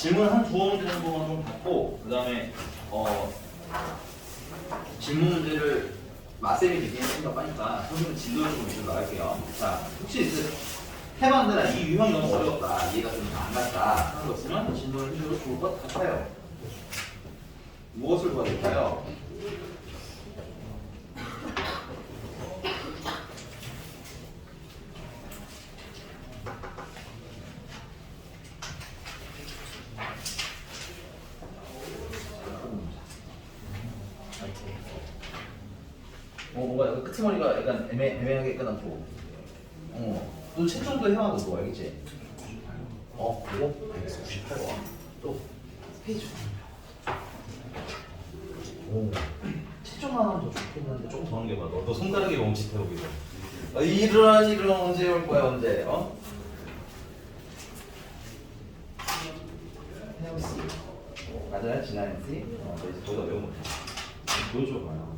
질문 한 두어 문제 정도만 좀 받고 그 다음에 질문 문제를 마쌤이 되긴 했습니다 하니까 선생님은 진도를 좀 위주로 나갈게요. 자, 혹시 해봤는데 이 유형이 너무 어려웠다, 이해가 좀 안 갔다 하는 거 있으면 진도를 해줘도 좋을 것 같아요. 무엇을 도와줄까요? 뭔가 약간 끄트머리가 약간 애매하게 끝났고 너 책 정도 해와도 너 알겠지? 그거? 알겠어. 98번 또 페이지 채점만 하면 더 좋겠는데 조금 더 넘겨봐. 너 손가락이 멈칫해 보기도. 이런 언제 올 거야 언제? 헤어씨 맞아요? 지나야지. 너 이제 거기다 외우면 돼. 보여줘봐요.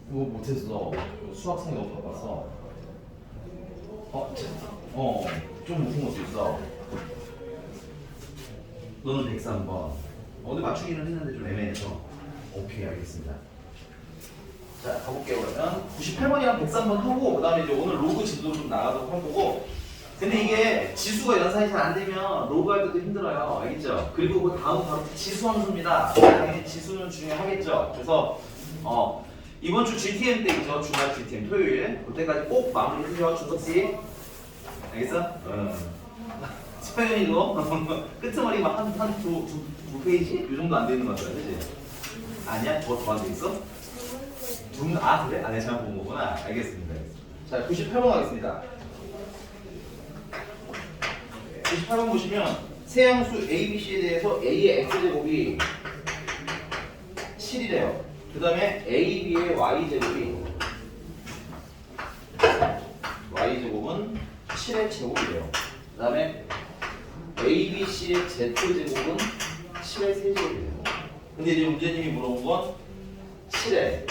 그거 못했어. 수학생이 너무 바빴어. 좀 무슨 것도 있어. 너는 103번. 어디 맞추기는 했는데 좀 애매해서. 오케이, 알겠습니다. 자, 가볼게요. 그러면 98번이랑 103번 하고 그 다음에 이제 오늘 로그 진도 좀 나가도록 할 거고. 근데 이게 지수가 연산이 잘 안 되면 로그 할 때도 힘들어요. 알겠죠? 그리고 그 다음 바로 지수 함수입니다. 당연히 지수는 중요하겠죠. 그래서 이번 주 GTM 때 있죠. 주말 GTM 토요일. 그때까지 꼭 마무리 해줘. 준석씨. 알겠어? 서현이도 끄트머리만 두 페이지? 이 정도 안 되는 거 같아. 그치? 아니야? 더 안 돼 있어? 그래? 내가 잘못 본 거구나. 알겠습니다. 자, 98번 가겠습니다. 98번 보시면 세양수 A, B, C에 대해서 A의 X제곱이 7이래요. 그 다음에 A, B의 Y제곱이 Y제곱은 7의 제곱이래요. 그 다음에 A, B, C의 Z제곱은 7의 세제곱이래요. 근데 이제 문제님이 물어본 건 7의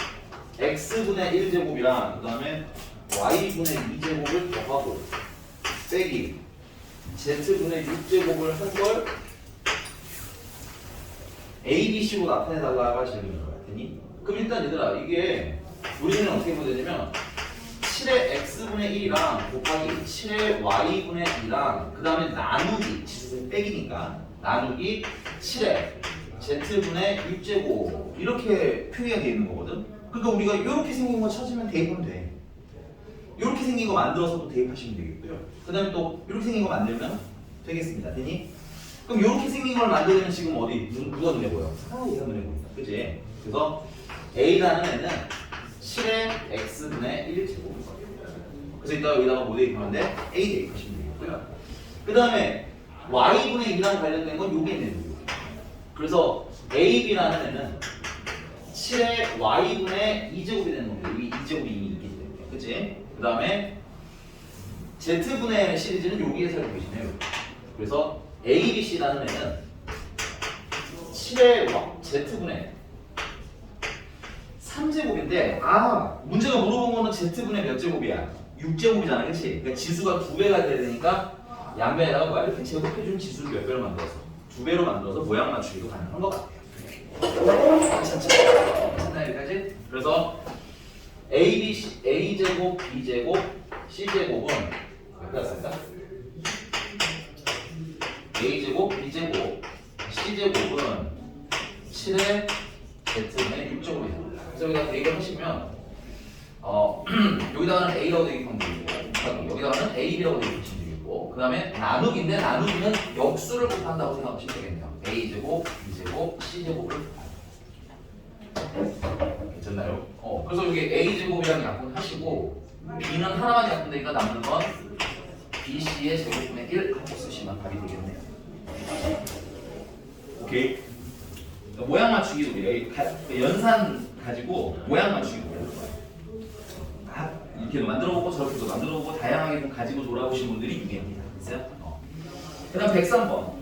X분의 1제곱이랑 그 다음에 Y분의 2제곱을 더하고 빼기 Z분의 6제곱을 한 걸 A, B, C로 나타내달라가 질문인 것 같으니 그럼 일단 얘들아 이게 우리는 어떻게 보면 되냐면 7의 X분의 1이랑 곱하기 7의 Y분의 2랑 그 다음에 나누기 지수를 빼기니까 나누기 7의 Z분의 6제곱 이렇게 표기가 되어 있는 거거든. 그러니까 우리가 이렇게 생긴 거 찾으면 대입하면 돼. 이렇게 생긴 거 만들어서 또 대입하시면 되겠고요. 그 다음에 또 이렇게 생긴 거 만들면 되겠습니다. 되니? 그럼 이렇게 생긴 걸 만들려면 지금 어디? 누가 눈에 보여? 얘가 눈에 보인다. 그치? 그래서 A라는 애는 7의 X분의 1제곱일 거예요. 그래서 이따 여기다가 뭐 대입하면 돼? A 대입하시면 되겠고요. 그 다음에 Y분의 2랑 관련된 건 요게 있는 거예요. 그래서 AB라는 애는 7의 Y분의 2제곱이 되는 겁니다. 여기 2제곱이 이미 있기 때문에. 그치? 그 다음에 Z분의 시리즈는 여기에서 알고 계시네요. 그래서 ABC라는 애는 7의 Z분의 3제곱인데 문제가 물어본 거는 Z분의 몇 제곱이야? 6제곱이잖아. 그치? 그러니까 지수가 2배가 돼야 되니까 양변에다가 뭐야? 이렇게 제곱해준 지수를 몇 배로 만들어서 2배로 만들어서 모양 맞추기도 가능한 것 같아요. 괜찮나 여기까지? 그래서 A제곱, B제곱, C제곱은 몇 개였습니까? A제곱, B제곱, C제곱은 7의 Z분의 6제곱입니다. 그래서 여기다 대입하시면 여기다가는 A라고 대입하면 되고 여기다가는 AB라고 대입하시면 되겠고 그 다음에 나누기인데 나누기는 역수를 곱한다고 생각하시면 되겠네요. A제곱, B제곱, C제곱을 괜찮나요? 그래서 여기 A제곱이랑 약분하시고 B는 하나만 약분되니까 남는 건 BC의 제곱분의 1 하고 쓰시면 답이 되겠네요. 오케이. 모양 맞추기도 그래요. 연산 가지고 모양 맞추기도 그래요. 이렇게도 만들어보고 저렇게도 만들어보고 다양하게 좀 가지고 돌아오신 분들이 유개입니다. 됐어요? 그 다음 103번.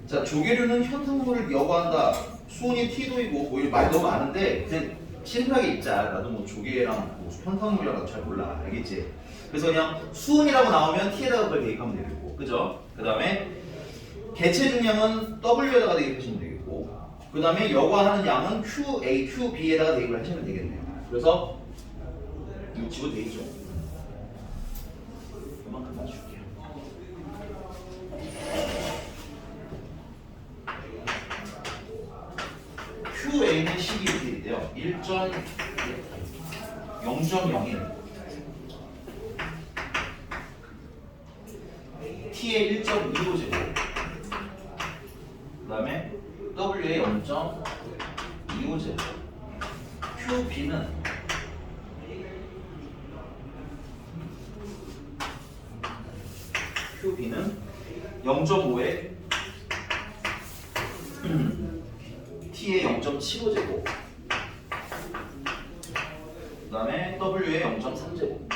자, 조계류는 현상물을 여과한다. 수온이 T도이고 뭐 말이 너무 많은데 그냥 심플하게 읽자. 나도 뭐 조개랑 뭐 편성물이랑 잘 몰라. 알겠지? 그래서 그냥 수음이라고 나오면 t에다가 그걸 대입하면 되겠고, 그죠? 그 다음에 개체 중량은 w에다가 대입하시면 되겠고, 그 다음에 여과하는 양은 qa, qb에다가 대입을 하시면 되겠네요. 그래서 이거 지워 되겠죠? 이만큼 맞출게요. QA는 12인데요. 0.01 T의 1.25제곱 그 다음에 W의 0.25제곱 QB는 QB는 0.5에 T의 0.75제곱 그 다음에 W의 0.3제곱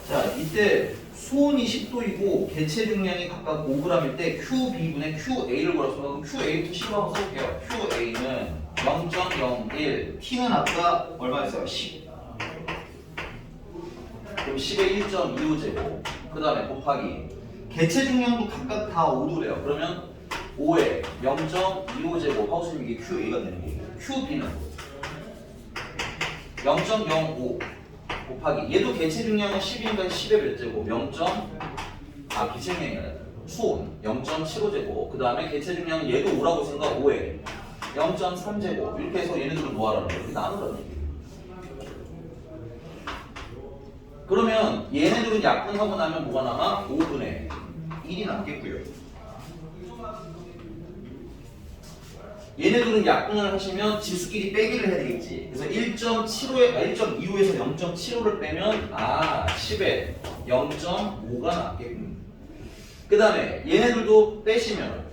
자, 이때 수온이 10도이고 개체 중량이 각각 5g일 때 QB분의 QA를 걸어서 그럼 QA부터 10로 한번 써볼게요. QA는 0.01 T는 아까 얼마였어요? 10 그럼 10의 1.25제곱 그 다음에 곱하기 개체 중량도 각각 다 5도래요. 그러면 5에 0.25제곱 하우스님 이게 QA가 되는 거고 QB는 0.05 곱하기 얘도 개체 중량은 10이니까 10의 몇 제곱 개체 중량이 아니라 수온 0.75제곱 그 다음에 개체 중량은 얘도 5라고 생각 5에 0.3제곱 이렇게 해서 얘네들은 뭐 하라는 거예요? 이렇게 나누라는 얘기예요. 그러면 얘네들은 약분하고 나면 뭐가 남아? 5분의 1이 남겠고요. 얘네들은 약분을 하시면 지수끼리 빼기를 해야 되겠지. 그래서 1.25에서 0.75를 빼면 10에 0.5가 남겠군. 그 다음에 얘네들도 빼시면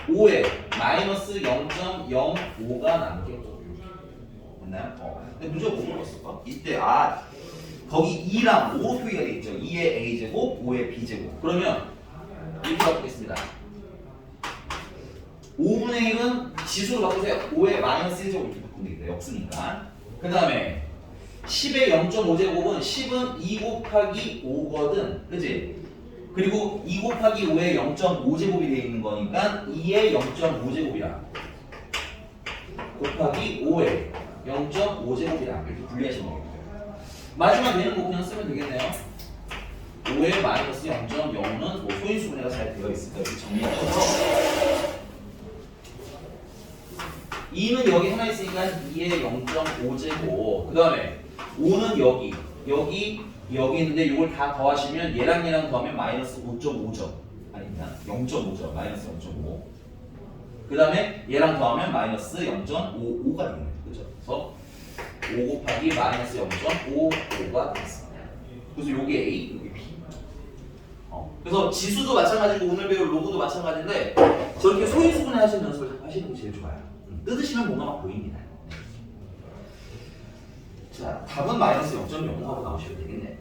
5에 마이너스 0.05가 남겠고. 맞나요? 근데 문제가 뭐 물었을까? 이때 거기 2랑 5로 표기가 되어 있죠. 2의 a제곱, 5의 b제곱. 그러면 이렇게 바꾸겠습니다. 5분의 1은 지수로 바꾸세요. 5의 마이너스 1제곱 이렇게 바꾸면 되겠다. 역수니까. 그 다음에 10의 0.5제곱은 10은 2 곱하기 5거든. 그치? 그리고 2 곱하기 5의 0.5제곱이 되어 있는 거니까 2의 0.5제곱이라 곱하기 5의 0.5제곱이라 이렇게 분리하시면 되겠고요. 마지막 얘는 뭐 그냥 쓰면 되겠네요. 5의 마이너스 0.0은 뭐 소인수 분해가 잘 되어 있으니까 이렇게 정리하셔서 2는 여기 하나 있으니까 2의 0.5제곱 그 다음에 5는 여기 있는데 이걸 다 더하시면 얘랑 더하면 마이너스 5.5점 아닙니다. 0.5점 마이너스 0.5 그 다음에 얘랑 더하면 마이너스 0.55가 되겠네요. 그죠? 그래서 5 곱하기 마이너스 0.55가 되겠습니다. 그래서 요게 A, 요게 B. 그래서 지수도 마찬가지고 오늘 배울 로그도 마찬가지인데 저렇게 소인수분해 하시는 연습을 하시는 게 제일 좋아요. 뜯으시면 뭔가 막 보입니다. 자, 답은 마이너스 0.05 하고 나오시면 되겠네.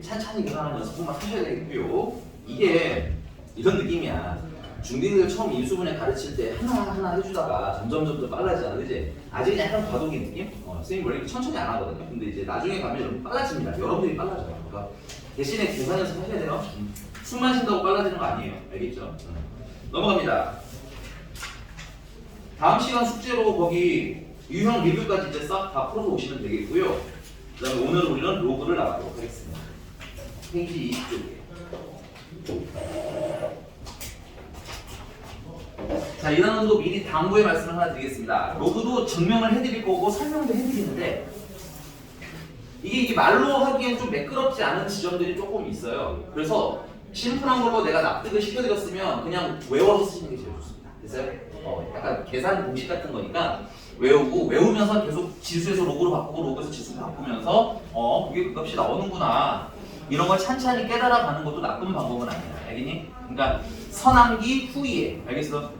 찬찬히 계산하는 연습만 하셔야 되겠고요. 이게 이런 느낌이야. 중딩들 처음 인수분해 가르칠 때 하나하나 해주다가 점점 빨라지잖아, 그지? 아직은 약간 과도기 느낌? 선생님 원래 이렇게 천천히 안 하거든요. 근데 이제 나중에 가면 여러분 빨라집니다. 여러분들이 빨라져요. 그러니까 대신에 계산 연습 하셔야 돼요. 숨만 쉰다고 빨라지는 거 아니에요. 알겠죠? 넘어갑니다. 다음 시간 숙제로 거기 유형 리뷰까지 이제 싹 다 풀어서 오시면 되겠고요. 그 다음에 오늘 우리는 로그를 나가도록 하겠습니다. 페이지 20쪽에. 자, 이 단원도 미리 당부의 말씀을 하나 드리겠습니다. 로그도 증명을 해드릴 거고 설명도 해드리는데 이게 말로 하기엔 좀 매끄럽지 않은 지점들이 조금 있어요. 그래서 심플한 걸로 내가 납득을 시켜드렸으면 그냥 외워서 쓰시는 게 제일 좋습니다. 됐어요? 약간 계산 공식 같은 거니까 외우면서 계속 지수에서 로그로 바꾸고 로그에서 지수로 바꾸면서 그게 그 값이 나오는구나 이런 걸 찬찬히 깨달아가는 것도 나쁜 방법은 아니야. 알겠니? 그러니까 선암기 후이해. 알겠어?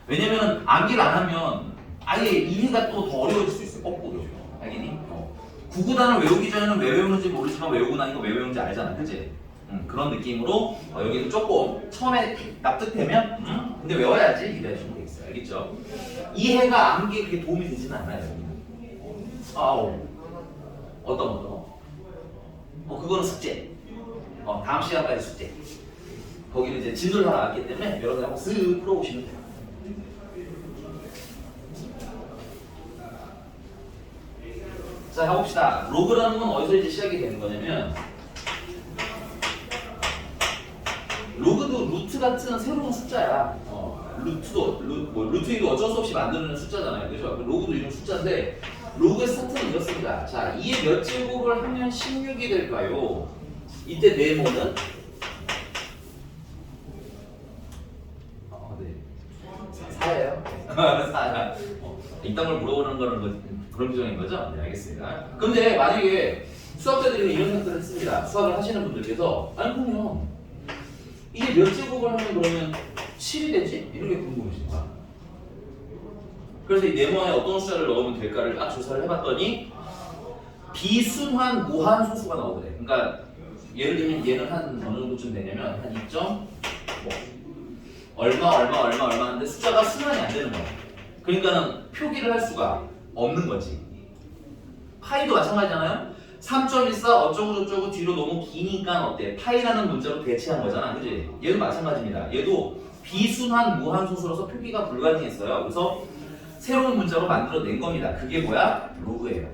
왜냐면 암기를 안 하면 아예 이해가 또 더 어려워질 수 있어. 거꾸로. 알겠니? 구구단을 외우기 전에는 왜 외우는지 모르지만 외우고 나니까 왜 외우는지 알잖아. 그치? 그런 느낌으로 여기도 조금 처음에 납득되면 근데 외워야지 이래주시면 되겠어요. 알겠죠? 이해가 암기에 그렇게 도움이 되지는 않아요. 아우 어떤 거? 그거는 숙제. 다음 시간까지 숙제. 거기는 이제 진도를 다 나왔기 때문에 여러분들 한번 쓱 풀어보시면 돼요. 자, 해봅시다. 로그라는 건 어디서 이제 시작이 되는 거냐면 로그도 루트 같은 새로운 숫자야. 루트도 어쩔 수 없이 만드는 숫자잖아요. 그죠? 로그도 이런 숫자인데 로그의 스타트는 이렇습니다. 자, 2의 몇 제곱을 하면 16이 될까요? 이때 네모는 네. 4예요. 4야. 이딴 걸 물어보는 거는 그런 표정인 거죠? 네, 알겠습니다. 근데 만약에 수학자들이 이런 생각을 했습니다. 수학을 하시는 분들께서 아니 그러면 이게 몇 제곱을 하면 그러면 7이 되지? 이런 게 궁금해집니다. 그래서 이 네모에 어떤 숫자를 넣으면 될까를 딱 조사를 해봤더니 비순환 무한 소수가 나오더래. 그러니까 예를 들면 얘는 한 어느 정도쯤 되냐면 한 2점 얼마 하는데 숫자가 순환이 안 되는 거야. 그러니까는 표기를 할 수가 없는 거지. 파이도 마찬가지잖아요. 3.14 어쩌고저쩌고 뒤로 너무 기니까 어때? 파이라는 문자로 대체한 거잖아. 그지? 얘도 마찬가지입니다. 얘도 비순환 무한소수로서 표기가 불가능했어요. 그래서 새로운 문자로 만들어낸 겁니다. 그게 뭐야? 로그예요.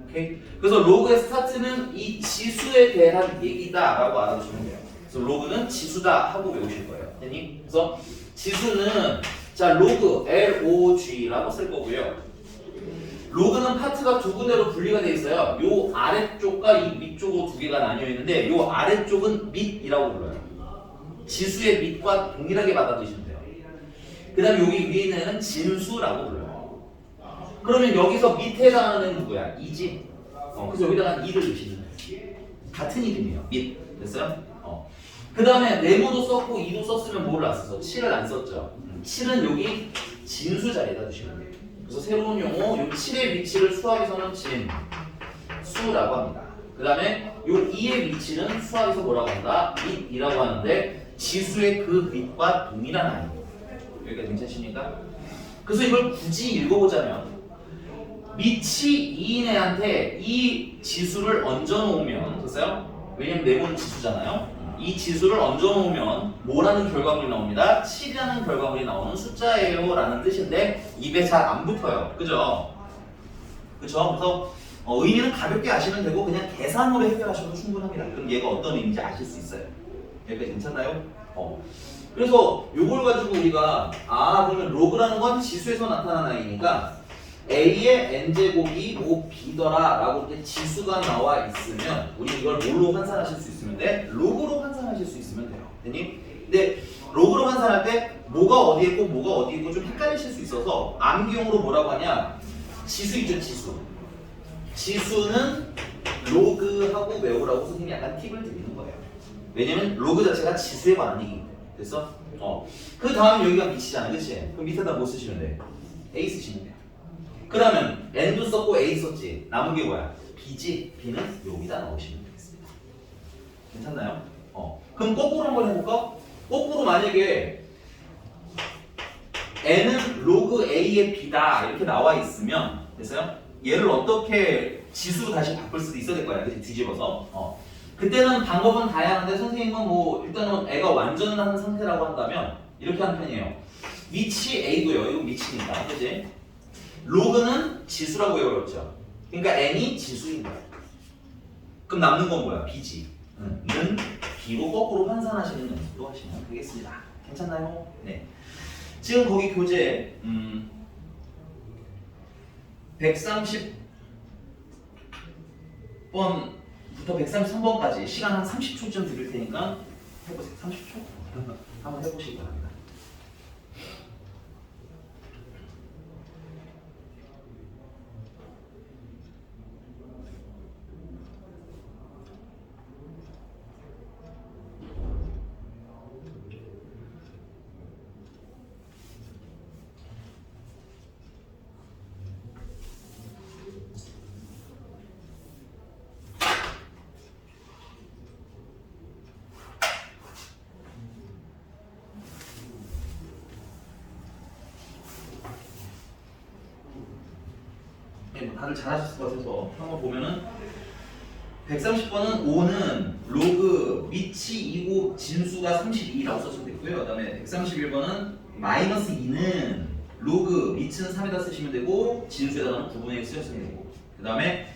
오케이? 그래서 로그의 스타트는 이 지수에 대한 얘기다라고 알아두시면 돼요. 그래서 로그는 지수다 하고 외우실 거예요. 됐니? 그래서 지수는 자 로그 LOG라고 쓸 거고요. 로그는 파트가 두 군데로 분리가 되어 있어요. 요 아래쪽과 이 위쪽으로 두 개가 나뉘어 있는데 요 아래쪽은 밑이라고 불러요. 지수의 밑과 동일하게 받아들이시면 돼요. 그 다음에 여기 위에 있는 애는 진수라고 불러요. 그러면 여기서 밑에 해당하는 애는 누구야? 2지. 그래서 여기다가 2를 넣으시면 돼요. 같은 이름이에요. 밑. 됐어요? 그 다음에 네모도 썼고 2도 썼으면 뭐를 안 썼어? 7을 안 썼죠. 7은 여기 진수 자리에다 두시면 돼요. 그래서 새로운 용어, 요 7의 위치를 수학에서는 진수라고 합니다. 그 다음에 요 2의 위치는 수학에서 뭐라고 한다? 밑이라고 하는데 지수의 그 밑과 동일한 아이예요. 여기까지 괜찮으십니까? 그래서 이걸 굳이 읽어보자면 밑이 2인 애한테 이 지수를 얹어놓으면 됐어요? 왜냐면 네모는 지수잖아요. 이 지수를 얹어놓으면 뭐라는 결과물이 나옵니다? 7이라는 결과물이 나오는 숫자예요 라는 뜻인데 입에 잘 안 붙어요. 그죠? 그죠? 그래서 의미는 가볍게 아시면 되고 그냥 계산으로 해결하셔도 충분합니다. 그럼 얘가 어떤 의미인지 아실 수 있어요. 여기까지 괜찮나요? 그래서 요걸 가지고 우리가 그러면 로그라는 건 지수에서 나타나는 아이니까 A의 n제곱이 5B더라 라고 이렇게 지수가 나와 있으면 우리 이걸 뭘로 환산하실 수 있으면 돼? 로그로 환산하실 수 있으면 돼요. 됐니? 근데 로그로 환산할 때 뭐가 어디에 있고 뭐가 어디에 있고 좀 헷갈리실 수 있어서 암기용으로 뭐라고 하냐? 지수 있죠, 지수. 지수는 로그하고 외우라고 선생님이 약간 팁을 드리는 거예요. 왜냐면 로그 자체가 지수에 관한 얘기기 때문에. 됐어? 그 다음 여기가 밑이잖아, 그치? 그럼 밑에다 뭐 쓰시면 돼? A 쓰시면 돼요. 그러면 n도 썼고 a 썼지. 남은 게 뭐야? b지. b는 여기다 넣으시면 되겠습니다. 괜찮나요? 그럼 거꾸로 한번 해볼까? 거꾸로 만약에 n은 로그 a의 b다 이렇게 나와 있으면 됐어요? 얘를 어떻게 지수로 다시 바꿀 수도 있어야 될 거야. 그치? 뒤집어서. 그때는 방법은 다양한데 선생님은 뭐 일단은 애가 완전한 상태라고 한다면 이렇게 하는 편이에요. 위치 a고요. 이거 위치니까. 그치? 로그는 지수라고 외웠죠. 그러니까 n이 지수인 거야. 그럼 남는 건 뭐야? b지. 는 b로 거꾸로 환산하시는 연습도 하시면 되겠습니다. 괜찮나요? 네. 지금 거기 교재 130번부터 133번까지 시간 한 30초쯤 드릴 테니까 해보세요. 30초? 한번 해보시기 바랍니다. 다들 잘하셨을 것 같아서 한번 보면은 130번은 5는 로그 밑이 2고 진수가 32라고 써주면 되고요. 그 다음에 131번은 마이너스 2는 로그 밑은 3에다 쓰시면 되고 진수에다가는 9분의 1 쓰시면 되고 그 다음에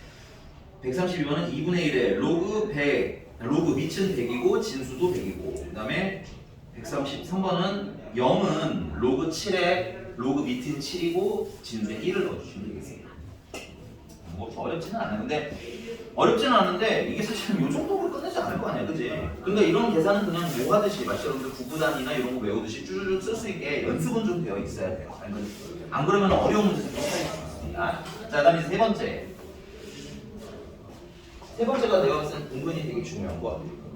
132번은 2분의 1에 로그 100 로그 밑은 100이고 진수도 100이고 그 다음에 133번은 0은 로그 7에 로그 밑은 7이고 진수에 1을 넣어주시면 되겠습니다. 뭐 어렵지는 않아요. 근데 어렵지는 않은데 이게 사실은 이 정도로 끝내지 않을 거 아니야, 그지? 그러니까 이런 계산은 그냥 뭐 하듯이 마치 여러분들 구구단이나 이런 거 외우듯이 쭈쭈쭈 쓸 수 있게 연습은 좀 되어 있어야 돼요. 안 그러면 어려운 문제 생길 수 있습니다. 자, 그다음에 세 번째. 세 번째가 내가 봤을 땐 은근히 되게 중요한 거 같아요.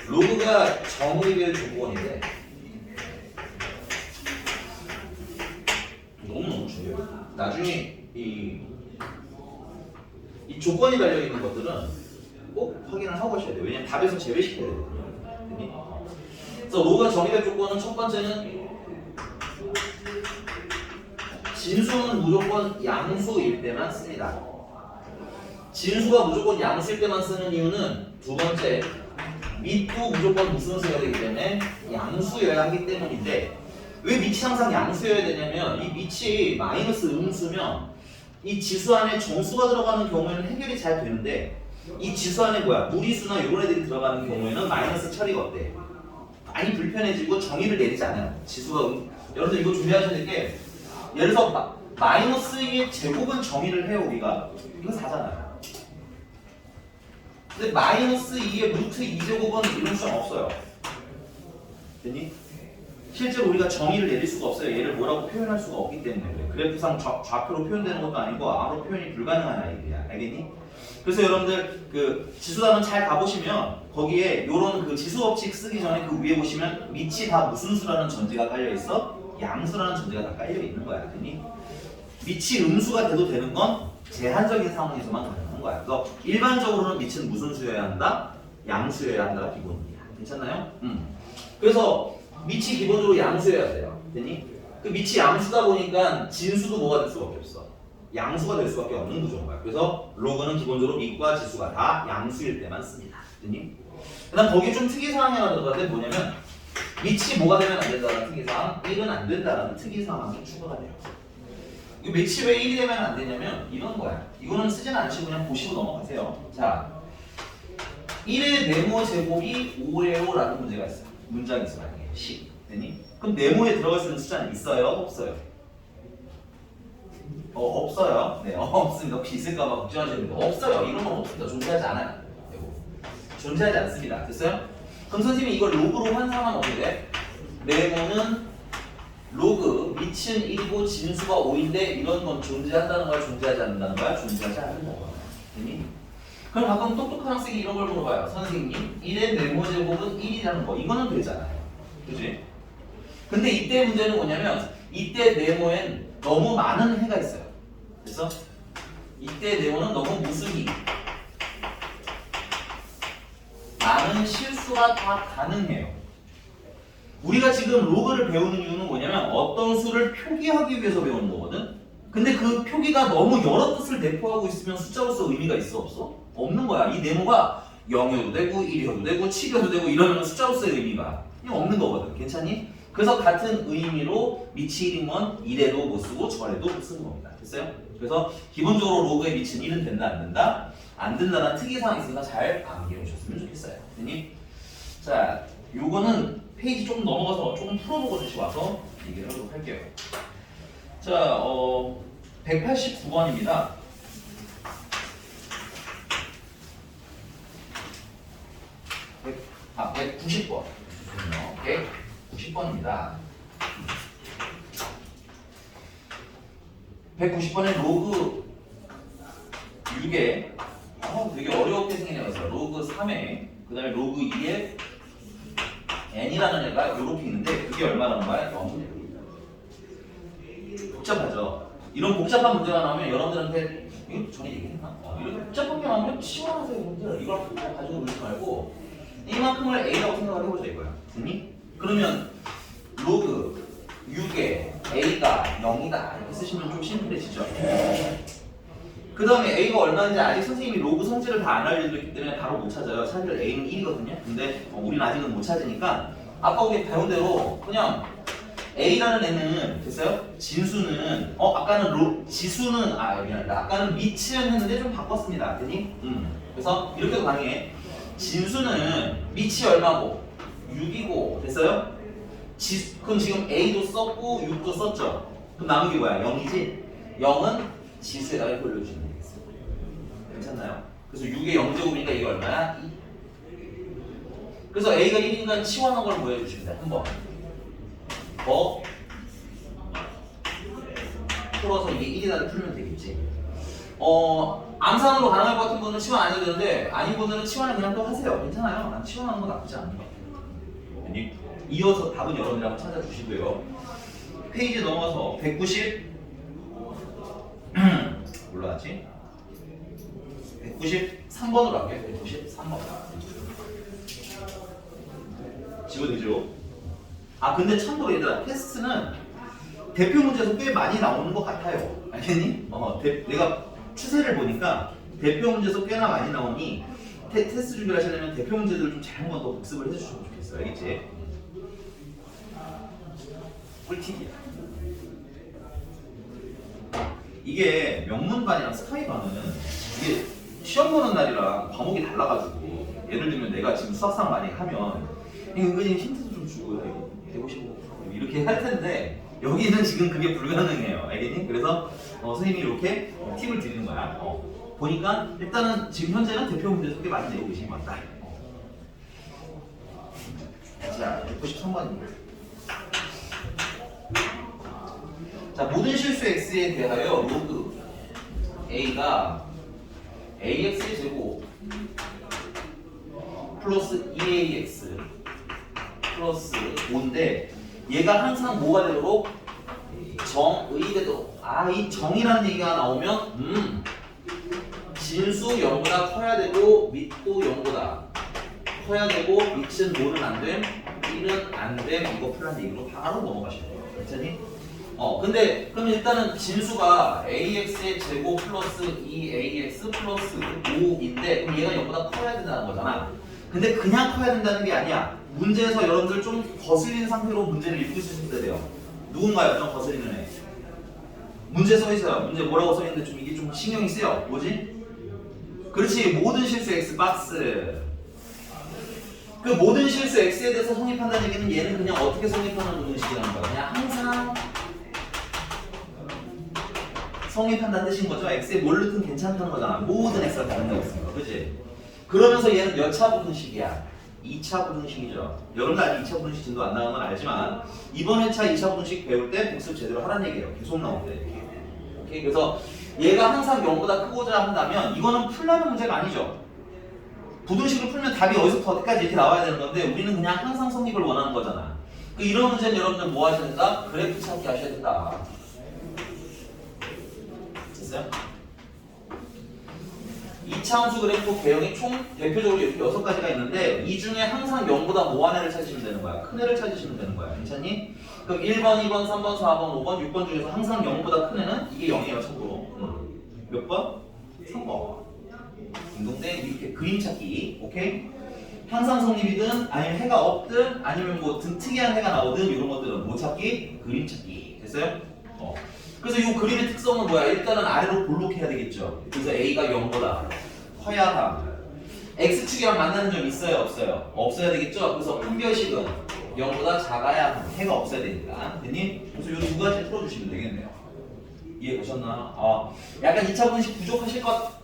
로그가 정의별 조건인데 너무너무 중요해요. 나중에 이 조건이 달려있는 것들은 꼭 확인을 하고 하셔야 돼요. 왜냐면 답에서 제외시켜야 되거든요. 그래서 로그가 정의별 조건은 첫 번째는 진수는 무조건 양수일 때만 씁니다. 진수가 무조건 양수일 때만 쓰는 이유는 두 번째, 밑도 무조건 무슨 수여야 되기 때문에 양수여야 하기 때문인데 왜 밑이 항상 양수여야 되냐면 이 밑이 마이너스 음수면 이 지수 안에 정수가 들어가는 경우에는 해결이 잘 되는데 이 지수 안에 뭐야 무리수나 이런 애들이 들어가는 경우에는 마이너스 처리가 어때? 많이 불편해지고 정의를 내리지 않아요. 지수가 여러분들 이거 준비하셔야 될 게 예를 들어서 마이너스 2의 제곱은 정의를 해요 우리가. 이거 4잖아요. 근데 마이너스 2의 루트 2제곱은 이런 수는 없어요. 됐니? 실제로 우리가 정의를 내릴 수가 없어요. 얘를 뭐라고 표현할 수가 없기 때문에 그래. 그래프상 좌표로 표현되는 것도 아니고 아로 표현이 불가능한 아이들이야. 알겠니? 그래서 여러분들 그 지수단원 잘 가보시면 거기에 요런 그 지수 법칙 쓰기 전에 그 위에 보시면 밑이 다 무슨 수라는 전제가 깔려 있어? 양수라는 전제가 다 깔려 있는 거야. 알겠니? 밑이 음수가 돼도 되는 건 제한적인 상황에서만 가능한 거야. 그래서 일반적으로는 밑은 무슨 수여야 한다? 양수여야 한다가 기본이야. 괜찮나요? 그래서 밑이 기본적으로 양수여야 돼요. 됐니? 그 밑이 양수다 보니까 진수도 뭐가 될 수밖에 없어. 양수가 될 수밖에 없는 구조인 거야. 그래서 로그는 기본적으로 밑과 지수가 다 양수일 때만 씁니다. 됐니? 그 다음 거기에 좀 특이사항이 하나 들어가는데 뭐냐면 밑이 뭐가 되면 안 된다는 특이사항, 1은 안 된다는 특이사항이 추가가 돼요. 이 밑이 왜 1이 되면 안 되냐면 이런 거야. 이거는 쓰진 않으시고 그냥 보시고 넘어가세요. 자, 1의 네모 제곱이 5예요 라는 문제가 있어요. 문장이 있어 만약에 10. 됐니? 그럼 네모에 들어갈 수 있는 숫자는 있어요? 없어요? 없어요. 네, 없습니다. 혹시 있을까봐 걱정하시는 분 없어요. 이런 건 없습니다. 존재하지 않아요. 존재하지 않습니다. 됐어요? 그럼 선생님이 이걸 로그로 환산하면 어떻게 돼? 네모는 로그 밑은 1이고 진수가 5인데 이런 건 존재한다는 거야? 존재하지 않는다는 거야? 존재하지 않는다는 거야. 됐니? 그럼 가끔 똑똑한 학생이 이런 걸 물어봐요. 선생님, 1의 네모 제곱은 1이라는 거. 이거는 되잖아요. 그지? 근데 이때 문제는 뭐냐면 이때 네모엔 너무 많은 해가 있어요. 그래서 이때 네모는 너무 무수히 많은 실수가 다 가능해요. 우리가 지금 로그를 배우는 이유는 뭐냐면 어떤 수를 표기하기 위해서 배우는 거거든. 근데 그 표기가 너무 여러 뜻을 내포하고 있으면 숫자로서 의미가 있어 없어? 없는 거야. 이 네모가 0이어도 되고 1이어도 되고 7이어도 되고 이러면 숫자로서의 의미가 없는 거거든. 괜찮니? 그래서 같은 의미로 밑이 1인 건 이래도 못 쓰고 저래도 못 쓰는 겁니다. 됐어요? 그래서 기본적으로 로그의 밑은 1은 된다 안 된다? 안 된다는 특이사항이 있으니까 잘 암기해 오셨으면 좋겠어요. 됐니? 자, 요거는 페이지 조금 넘어가서 조금 풀어보고 다시 와서 얘기를 하도록 할게요. 자, 189번입니다. 190번. 190번입니다. 190번에 로그 6에 되게 어렵게 생긴 애가 있어요. 로그 3에 그 다음에 로그 2에 n이라는 애가 이렇게 있는데 그게 얼마라는 거야? 0이에요. 복잡하죠? 이런 복잡한 문제가 나오면 여러분들한테 이거 전에 얘기했나? 이렇게 복잡한 게 나오면 치워하세요 여러분들. 이걸 한 번 가지고 놀지 말고 이만큼을 A라고 생각을 해보자 이거야. 됐니? 그러면 로그 6에 A가 0이다 이렇게 쓰시면 좀 심플해지죠. 그 다음에 A가 얼마인지 아직 선생님이 로그 성질을 다 안 알려드렸기 때문에 바로 못 찾아요. 사실 A는 1이거든요. 근데 우리는 아직은 못 찾으니까 아까 우리 배운 대로 그냥 A라는 애는 됐어요? 진수는 아까는 지수는 미안합니다. 아까는 미치는 했는데 좀 바꿨습니다. 됐니? 그래서 이렇게도 가능해. 진수는 미치 얼마고 6이고 됐어요? 그럼 지금 A도 썼고 6도 썼죠? 그럼 남은 게 뭐야? 0이지? 0은 지수에다가 돌려주시면 되겠어요. 괜찮나요? 그래서 6의 0제곱이니까 이게 얼마야? 2. 그래서 A가 1인간 치환한 걸 뭐 해주시면 돼? 한번 더 풀어서 이게 1이다를 풀면 되겠지. 암산으로 가능할 것 같은 분은 치환 안 해도 되는데 아닌 분들은 치환을 그냥 또 하세요. 괜찮아요. 난 치환하는 건 나쁘지 않은 것 같아요. 이어서 답은 여러분들 한번 찾아주시고요. 페이지 넘어가서 190 올라왔지? 193번으로 할게요. 193번 지워되죠? 근데 참고로 얘들아 테스트는 대표 문제에서 꽤 많이 나오는 것 같아요. 알겠니? 내가 추세를 보니까 대표 문제에서 꽤나 많이 나오니 테스트 준비를 하시려면 대표 문제들을 좀 잘 한번 더 복습을 해주시면 좋겠어요. 알겠지? 꿀팁이야. 이게 명문반이랑 스카이반은 이게 시험 보는 날이랑 과목이 달라가지고 예를 들면 내가 지금 수학상 많이 하면 은근히 힌트도 좀 주고 155 이렇게 할 텐데 여기는 지금 그게 불가능해요. 알겠니? 그래서 선생님이 이렇게 팁을 드리는 거야. 보니까 일단은 지금 현재는 대표 문제에서 꽤 많이 내고 계신 것 같다. 자, 193번입니다. 자, 모든 실수 x에 대하여 로그 a가 ax의 제곱 플러스 2ax 플러스 5인데 얘가 항상 뭐가 되도록? 정의 되도록. 이 정이라는 얘기가 나오면 진수 0보다 커야 되고 밑도 0보다 커야 되고 밑은 뭐는 안 됨, 1은 안 됨. 이거 풀란 얘기로 바로 넘어가셔야 돼요. 괜찮니? 근데 그럼 일단은 진수가 ax의 제곱 플러스 2ax 플러스 5인데 그럼 얘가 0보다 커야 된다는 거잖아. 근데 그냥 커야 된다는 게 아니야. 문제에서 여러분들 좀 거슬린 상태로 문제를 읽고 있으셔야 돼요. 누군가요? 좀 거슬리는 애. 문제 써 있어요. 문제 뭐라고 써 있는데 좀 이게 좀 신경이 쓰여. 뭐지? 그렇지. 모든 실수 x 박스. 그 모든 실수 x에 대해서 성립한다는 얘기는 얘는 그냥 어떻게 성립하는 공식이라는 거야. 그냥 항상 성립한다는 뜻인 거죠. x에 뭘 넣든 괜찮다는 거잖아. 모든 x가 다른다고 했으니까. 그치? 그러면서 얘는 몇 차 부등식이야? 2차 부등식이죠. 여러분들 아직 2차 부등식 진도 안 나온 건 알지만 이번 회차 2차 부등식 배울 때 복습 제대로 하라는 얘기예요. 계속 나오는데. 오케이? 그래서 얘가 항상 0보다 크고자 한다면 이거는 풀라는 문제가 아니죠. 부등식을 풀면 답이 어디서부터 어디까지 이렇게 나와야 되는 건데 우리는 그냥 항상 성립을 원하는 거잖아. 이런 문제는 여러분들 뭐 하셔야 된다? 그래프 찾기 하셔야 된다. 됐어요? 2차 함수 그래프 개형이 총 대표적으로 이렇게 6가지가 있는데 이 중에 항상 0보다 뭐 한 애를 찾으시면 되는 거야. 큰 애를 찾으시면 되는 거야. 괜찮니? 그럼 1번, 2번, 3번, 4번, 5번, 6번 중에서 항상 0보다 큰 애는 이게 0이에요. 참고로. 몇 번? 3번. 딩동댕 이렇게 그림 찾기. 오케이? 항상 성립이든 아니면 해가 없든 아니면 뭐 특이한 해가 나오든 이런 것들은 뭐 찾기? 그림 찾기. 됐어요? 그래서 이 그림의 특성은 뭐야? 일단은 아래로 볼록해야 되겠죠. 그래서 A가 0보다 커야 함. X축이랑 만나는 점 있어요? 없어요? 없어야 되겠죠? 그래서 판별식은 0보다 작아야 함. 해가 없어야 되니까. 됐니? 그래서 이 두 가지 풀어주시면 되겠네요. 이해 가셨나? 약간 2차 분식 부족하실 것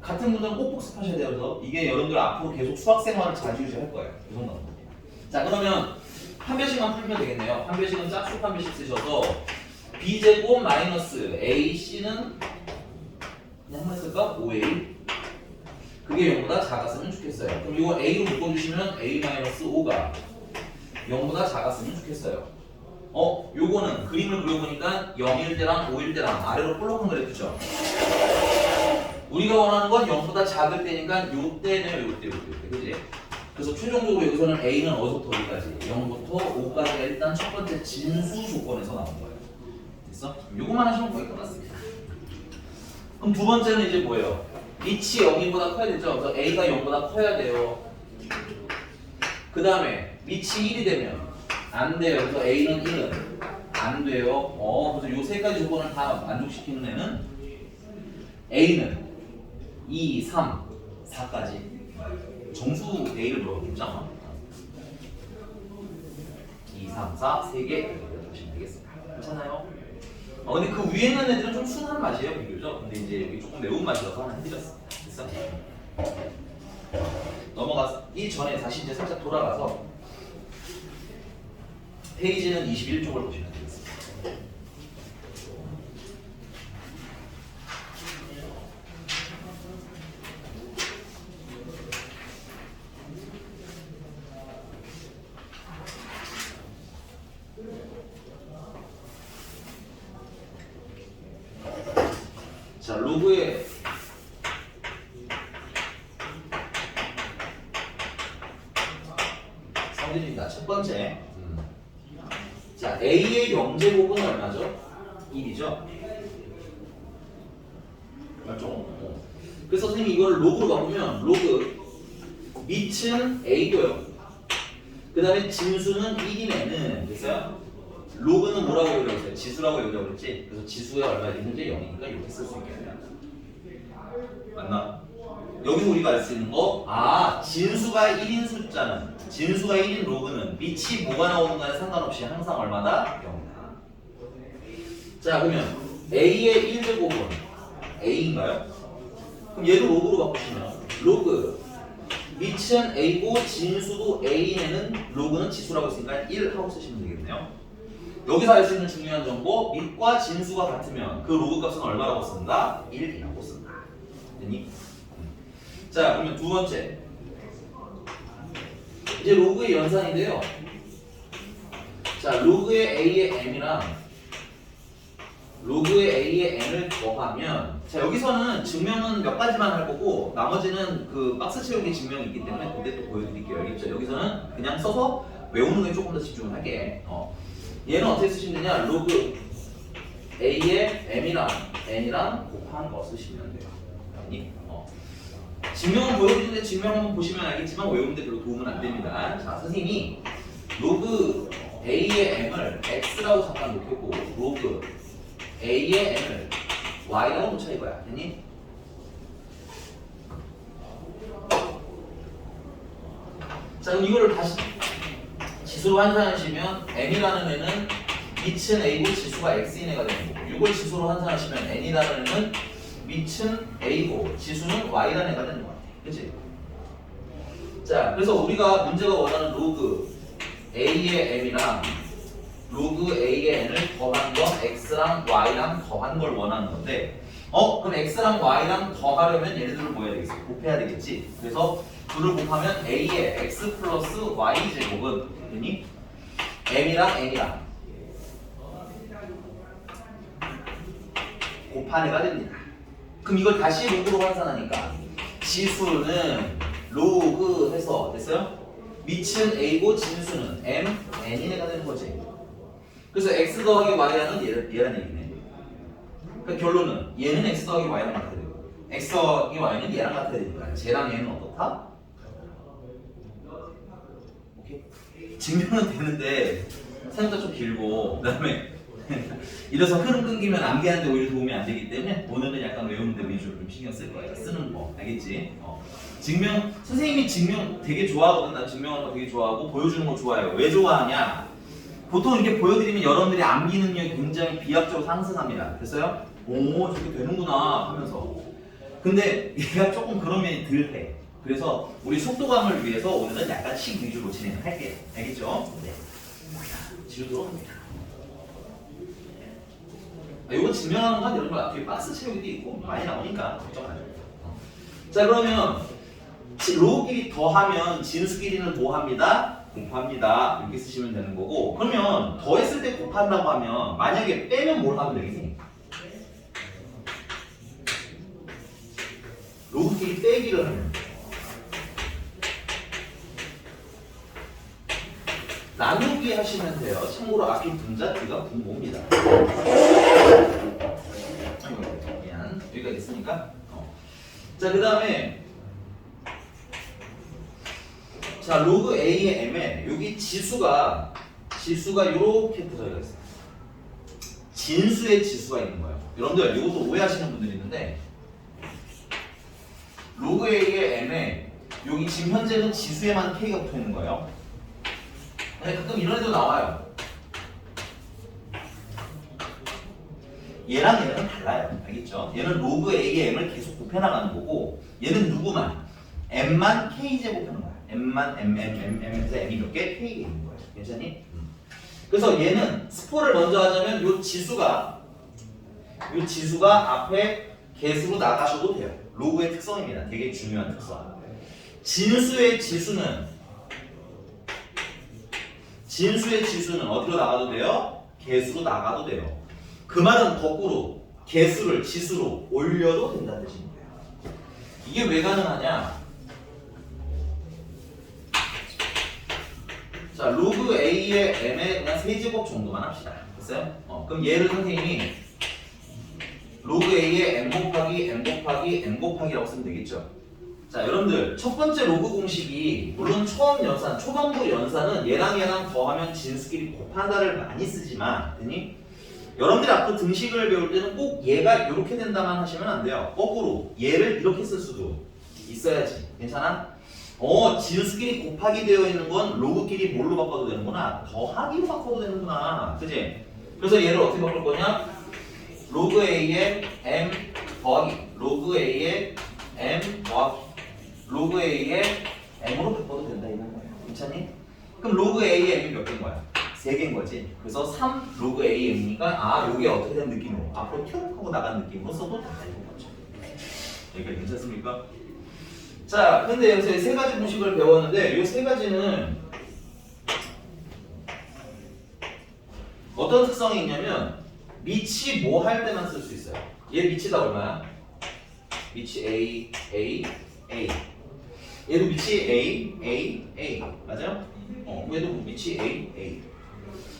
같은 분들은 꼭 복습하셔야 돼요. 그래서 이게 여러분들 앞으로 계속 수학 생활을 자주 할 거예요. 이 정도는. 자, 그러면 판별식만 풀면 되겠네요. 판별식은 짝수 판별식 쓰셔서 b제곱 마이너스 ac는 그냥 한번 쓸까? 5a 그게 0보다 작았으면 좋겠어요. 그럼 이거 a로 묶어주시면 a 마이너스 5가 0보다 작았으면 좋겠어요. 요거는 그림을 그려보니까 0일 때랑 5일 때랑 아래로 볼록한 그래프죠. 우리가 원하는 건 0보다 작을 때니까 요 때네요. 요 때. 그지? 그래서 최종적으로 여기서는 A는 어디서부터 어디까지? 0부터 5까지가 일단 첫 번째 진수 조건에서 나온 거예요. 됐어? 요것만 하시면 거의 끝났습니다. 그럼 두 번째는 이제 뭐예요? 밑이 0보다 커야 되죠? 그래서 A가 0보다 커야 돼요. 그 다음에 밑이 1이 되면 안 돼요. 그래서 A는 1은 안 돼요. 그래서 요 세 가지 조건을 다 만족시키는 애는 A는 2, 3, 4까지. 정수 A를 물어보겠죠 아마. 2, 3, 4, 3개 보시면 되겠습니다. 괜찮아요? 근데 그 위에 있는 애들은 좀 순한 맛이에요, 비교죠? 근데 이제 여기 조금 매운 맛이라서 하나 해드렸습니다. 됐어? 넘어가기 전에 다시 이제 살짝 돌아가서 페이지는 21쪽을 보시면 되겠습니다. 자, 로그의 성질입니다. 첫 번째. 자, A의 영제곱은 얼마죠? 1이죠? 맞죠? 그래서 선생님이 이걸 로그로 바꾸면 로그 밑은 A고요. 그 다음에 진수는 1이면은 됐어요? 로그는 뭐라고 외우라고 지수라고 외우라고 그랬지? 그래서 지수가 얼마지? 현재 0이니까 이렇게 쓸 수 있겠네요. 맞나? 여기서 우리가 알 수 있는 거, 진수가 1인 숫자는, 진수가 1인 로그는 밑이 뭐가 나오는가에 상관없이 항상 얼마다? 0이다. 자, 그러면 A의 1제곱은 A인가요? 그럼 얘도 로그로 바꾸시면 로그 밑은 A고 진수도 A에는 로그는 지수라고 했으니까 1 하고 쓰시면 되겠네요. 여기서 알 수 있는 중요한 정보, 밑과 진수가 같으면 그 로그 값은 얼마라고 쓴다? 1이라고 쓴다. 됐니? 자, 그러면 두 번째. 이제 로그의 연산인데요. 자, 로그의 A의 M이랑 로그의 A의 N을 더하면, 자, 여기서는 증명은 몇 가지만 할 거고 나머지는 그 박스 채우기 증명이 있기 때문에 그때 또 보여드릴게요. 알겠죠? 여기서는 그냥 써서 외우는 게 조금 더 집중을 할게. 얘는 어떻게 쓰시면 되냐? 로그 A의 M이랑 N이랑 곱한 거 쓰시면 돼요. 알겠니? 증명은 보여드리는데 증명 한번 보시면 알겠지만 외우는데 별로 도움은 안 됩니다. 자, 선생님이 로그 A의 M을 X라고 잠깐 놓겠고 로그 A의 M을 Y라고 놓자 이거야. 됐니? 자, 그럼 이거를 다시 지수로 환산하시면 M이라는 애는 밑은 A고 지수가 X인 애가 되는 거고, 이걸 지수로 환산하시면 N이라는 애는 밑은 A고 지수는 Y라는 애가 되는 거 같아. 그치? 자, 그래서 우리가 문제가 원하는 로그 A의 M이랑 로그 A의 N을 더한 건 X랑 Y랑 더한 걸 원하는 건데, 그럼 X랑 Y랑 더하려면 얘네들을 뭐 해야 되겠어? 곱해야 되겠지? 그래서 둘을 곱하면 A의 X 플러스 Y 제곱은 되니? M이랑 N이랑 곱한 애가 됩니다. 그럼 이걸 다시 로그로 환산하니까 지수는 로그 해서 됐어요? 밑은 A고 진수는 M, N인 애가 되는 거지. 그래서 X 더하기 Y라는 얘란 얘기네. 그러니까 결론은 얘는 X 더하기 Y랑 같아야 되고 X 더하기 Y는 얘랑 같아야 되니까 쟤랑 얘는 어떻다? 오케이? 증명은 되는데 생각보다 좀 길고, 그 다음에 이래서 흐름 끊기면 암기하는데 오히려 도움이 안 되기 때문에 오늘은 약간 외우는 데 위주로 좀 신경 쓸 거예요. 쓰는 거 알겠지? 증명, 선생님이 증명 되게 좋아하거든. 난 증명하는 거 되게 좋아하고 보여주는 거 좋아해요. 왜 좋아하냐? 보통 이렇게 보여드리면 여러분들이 암기 능력이 굉장히 비약적으로 상승합니다. 됐어요? 오, 저렇게 되는구나 하면서. 근데 얘가 조금 그런 면이 덜해. 그래서 우리 속도감을 위해서 오늘은 약간 식 위주로 진행을 할게요. 알겠죠? 네. 뒤로 들어옵니다. 이건 증명하는 건 이런 거 뒤에 박스 채우기도 있고 많이 나오니까 걱정 안 해요. 자, 그러면 로우끼리 더하면 진수끼리는 뭐 합니다? 곱합니다. 이렇게 쓰시면 되는 거고, 그러면 더했을 때 곱한다고 하면 만약에 빼면 뭘 하면 되겠니? 로우끼리 빼기를 하면 나누기 하시면 돼요. 참고로 앞에 분자끼가 분모입니다. 미안. 여기까지 있으니까. 자, 그 다음에 자, 로그 A의 M에 여기 지수가 이렇게 들어가 있어요. 진수의 지수가 있는 거예요. 여러분들 이것도 오해하시는 분들이 있는데 로그 A의 M에 여기 지금 현재는 지수에만 K가 붙어 있는 거예요. 네, 가끔 이런 애도 나와요. 얘랑 얘는 달라요. 알겠죠? 얘는 로그 A의 M을 계속 곱해나가는 거고 얘는 누구만? M만 K제곱하는 거야. M만 M에서 M이 몇 개? K가 있는 거예요. 괜찮니? 그래서 얘는 스포를 먼저 하자면 요 지수가 앞에 개수로 나가셔도 돼요. 로그의 특성입니다. 되게 중요한 특성. 진수의 지수는 어디로 나가도 돼요? 개수로 나가도 돼요. 그 말은 거꾸로 개수를 지수로 올려도 된다는 뜻입니다. 이게 왜 가능하냐? 자, 로그 A의 M의 그냥 세제곱 정도만 합시다. 됐어요? 그럼 얘를 선생님이 로그 A의 M 곱하기 M 곱하기 M 곱하기라고 쓰면 되겠죠? 자, 여러분들 첫 번째 로그 공식이 물론 초반부 연산은 얘랑 더하면 진수끼리 곱한다를 많이 쓰지만 됐니? 여러분들이 앞으로 등식을 배울 때는 꼭 얘가 이렇게 된다만 하시면 안 돼요. 거꾸로 얘를 이렇게 쓸 수도 있어야지. 괜찮아? 진수끼리 곱하기 되어 있는 건 로그끼리 뭘로 바꿔도 되는구나. 더하기로 바꿔도 되는구나. 그지? 그래서 얘를 어떻게 바꿀 거냐? 로그 A의 M 더하기 로그 A의 M 더하기 로그 A의 M으로 바꿔도 된다 이런 거예요. 괜찮니? 그럼 로그 A의 M이 몇 개인 거야? 3개인 거지. 그래서 3 로그 A의 M이니까 요게 어떻게 된 느낌으로 앞으로 튀어나고 나간 느낌으로 써도 된다 이런 거죠. 여기가 괜찮습니까? 자, 근데 여기서 세 가지 공식을 배웠는데 이 세 가지는 어떤 특성이 있냐면 밑이 뭐 할 때만 쓸 수 있어요. 얘 밑이 다 얼마야? 밑이 A, A, A. 얘도 밑이 A, A, A. 맞아요? 얘도 밑이 A, A.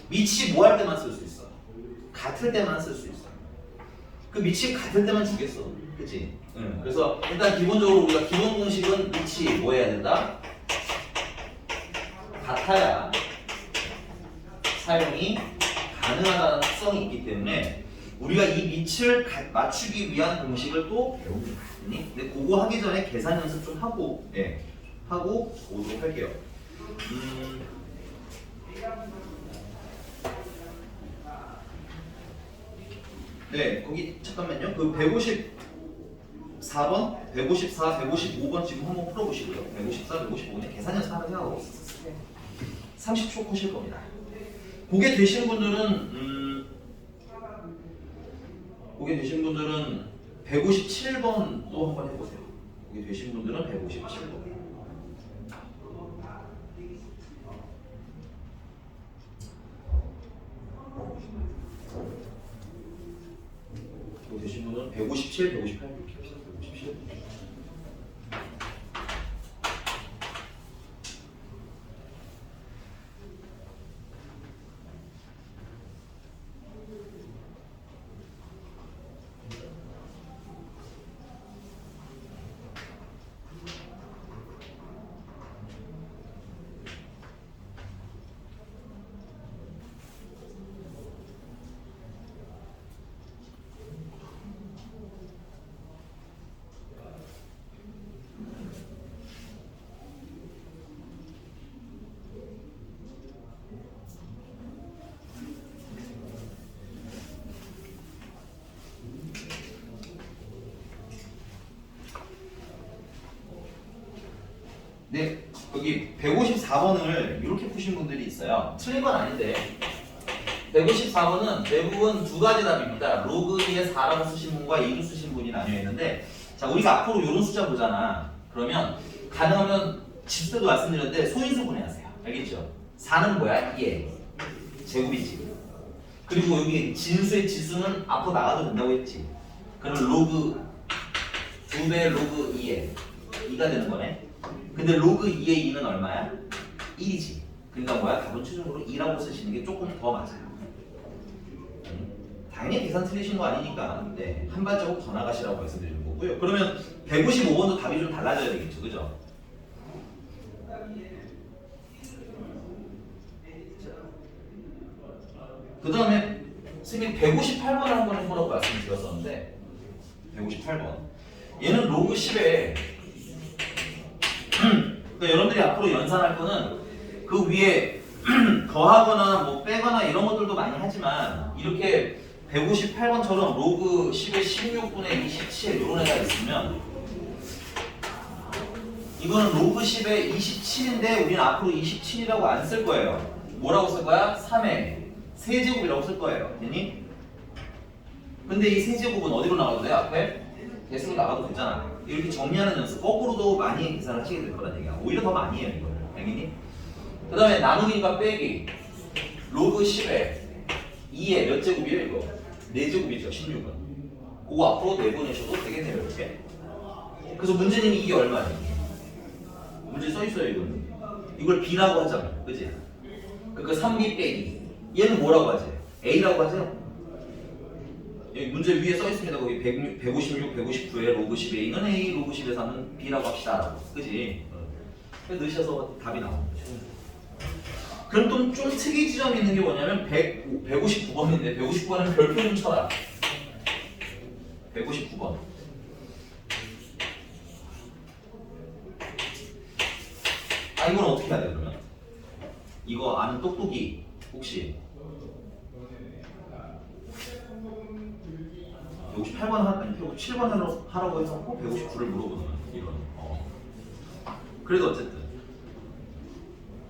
밑이 뭐 할 때만 쓸 수 있어? 같을 때만 쓸 수 있어. 그 밑이 같을 때만 주겠어. 그치? 그래서 일단 기본적으로 우리가 기본 공식은 밑이 뭐 해야 된다? 같아야 사용이 가능하다는 특성이 있기 때문에 우리가 이 밑을 맞추기 위한 공식을 또 배웁니다. 근데 그거 하기 전에 계산 연습 좀 하고 하고 오도록 할게요. 네, 거기 잠깐만요. 그 154번, 154, 155번 지금 한번 풀어보시고요. 154, 155는 계산 연습하는 생각하고 있었어요. 30초 컷일 겁니다. 그게 되신 분들은 157번도 한번 해보세요. 그게 되신 분들은 157번. 되신 분은 157, 158 이렇게 합시다. 157. 네, 여기 154번을 이렇게 푸신 분들이 있어요. 틀린 건 아닌데 154번은 대부분 두 가지 답입니다. 로그 2에 4라고 쓰신 분과 2로 쓰신 분이 나뉘어 있는데 자, 우리가 앞으로 이런 숫자 보잖아. 그러면 가능하면 지수 때도 말씀드렸는데 소인수 분해하세요. 알겠죠? 4는 뭐야? 2에 제곱이지. 그리고 여기 진수의 지수는 앞으로 나가도 된다고 했지. 그럼 로그 2배 로그 2에 2가 되는 거네. 근데 로그 2의 2는 얼마야? 1이지. 그러니까 뭐야? 답은 최종적으로 2라고 쓰시는 게 조금 더 맞아요. 당연히 계산 틀리신 거 아니니까 네, 한 발자국 더 나가시라고 말씀드리는 거고요. 그러면 155번도 답이 좀 달라져야 되겠죠, 그죠? 그 다음에 선생님 158번을 한번 해보라고 말씀드렸었는데 158번 얘는 로그 10에 그러니까 여러분들이 앞으로 연산할 거는 그 위에 더하거나 뭐 빼거나 이런 것들도 많이 하지만 이렇게 158번처럼 로그 10의 16분의 27 이런 애가 있으면 이거는 로그 10의 27인데 우리는 앞으로 27이라고 안 쓸 거예요. 뭐라고 쓸 거야? 3의 세제곱이라고 쓸 거예요. 됐니? 근데 이 세제곱은 어디로 나가도 돼? 앞에? 대수로 나가도 되잖아. 이렇게 정리하는 연습 거꾸로도 많이 계산을 하시게 될 거란 얘기야. 오히려 더 많이 해요 이거를. 알겠니? 그 다음에 나누기니까 빼기 로그 10에 2에 몇 제곱이에요 이거? 4제곱이죠 16은. 그거 앞으로 내보내셔도 되겠네요 이렇게. 그래서 문제는 이게 얼마예요? 문제 써있어요 이거는. 이걸 B라고 하자면 그치? 그러니까 3B 빼기 얘는 뭐라고 하지? A라고 하죠? 여기 문제 위에 써있습니다. 거기 156, 159에 로그 10A는 A, 로그 10의 3은 B라고 합시다. 그치? 넣으셔서 답이 나옵니다. 그럼 좀 특이 지점이 있는 게 뭐냐면 159번인데 159번은 별표 좀 쳐라. 159번. 아 이건 어떻게 해야 돼 그러면? 이거 아는 똑똑이 혹시 158번 아니 157번 하라고 해서 꼭 159를 물어보는 이건. 그래도 어쨌든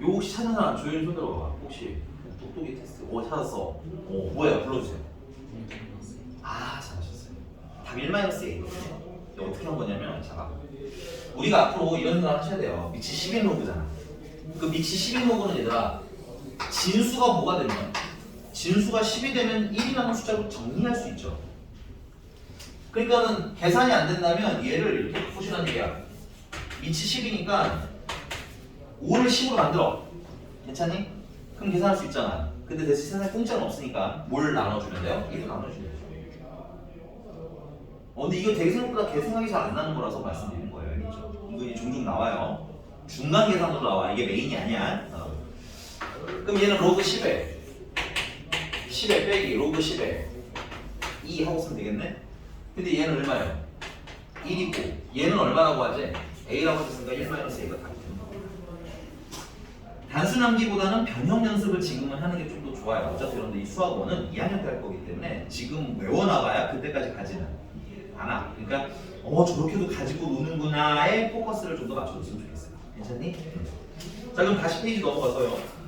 요거 혹시 찾은 사람 조용히 손 들어봐. 혹시 똑똑이 테스트 찾았어. 뭐야 불러주세요. 아 잘하셨어요. 답 1-A거든요. 어떻게 한 거냐면 자 우리가 앞으로 이런 생각을 하셔야 돼요. 미치 10인 로그잖아. 그 미치 10인 로그는 얘들아 진수가 뭐가 되면 진수가 10이 되면 1이라는 숫자로 정리할 수 있죠. 그러니까는 계산이 안 된다면 얘를 이렇게 보시라는 얘기야. 미치 10이니까 5를 10으로 만들어. 괜찮니? 그럼 계산할 수 있잖아. 근데 대신 세상에 공짜는 없으니까 뭘 나눠주면 돼요? 1을 나눠주면 돼요. 근데 이거 되게 생각보다 계산하기 잘 안 나는 거라서 말씀드리는 거예요. 알겠죠? 이거 종종 나와요. 중간 계산으로 나와. 이게 메인이 아니야. 그럼 얘는 로그 10에 빼기 로그 10에 2 하고 쓰면 되겠네? 근데 얘는 얼마예요? 1이고 얘는 얼마라고 하지? A라고 했으니까 1-A가 답이죠. 단순함기보다는 변형 연습을 지금은 하는 게 좀 더 좋아요. 어차피 여러분들 이 수학원은 2학년 때 할 거기 때문에 지금 외워나가야 그때까지 가지는 않아. 그러니까 저렇게도 가지고 노는구나에 포커스를 좀 더 맞춰줬으면 좋겠어요. 괜찮니? 자 그럼 다시 페이지 넘어가서요.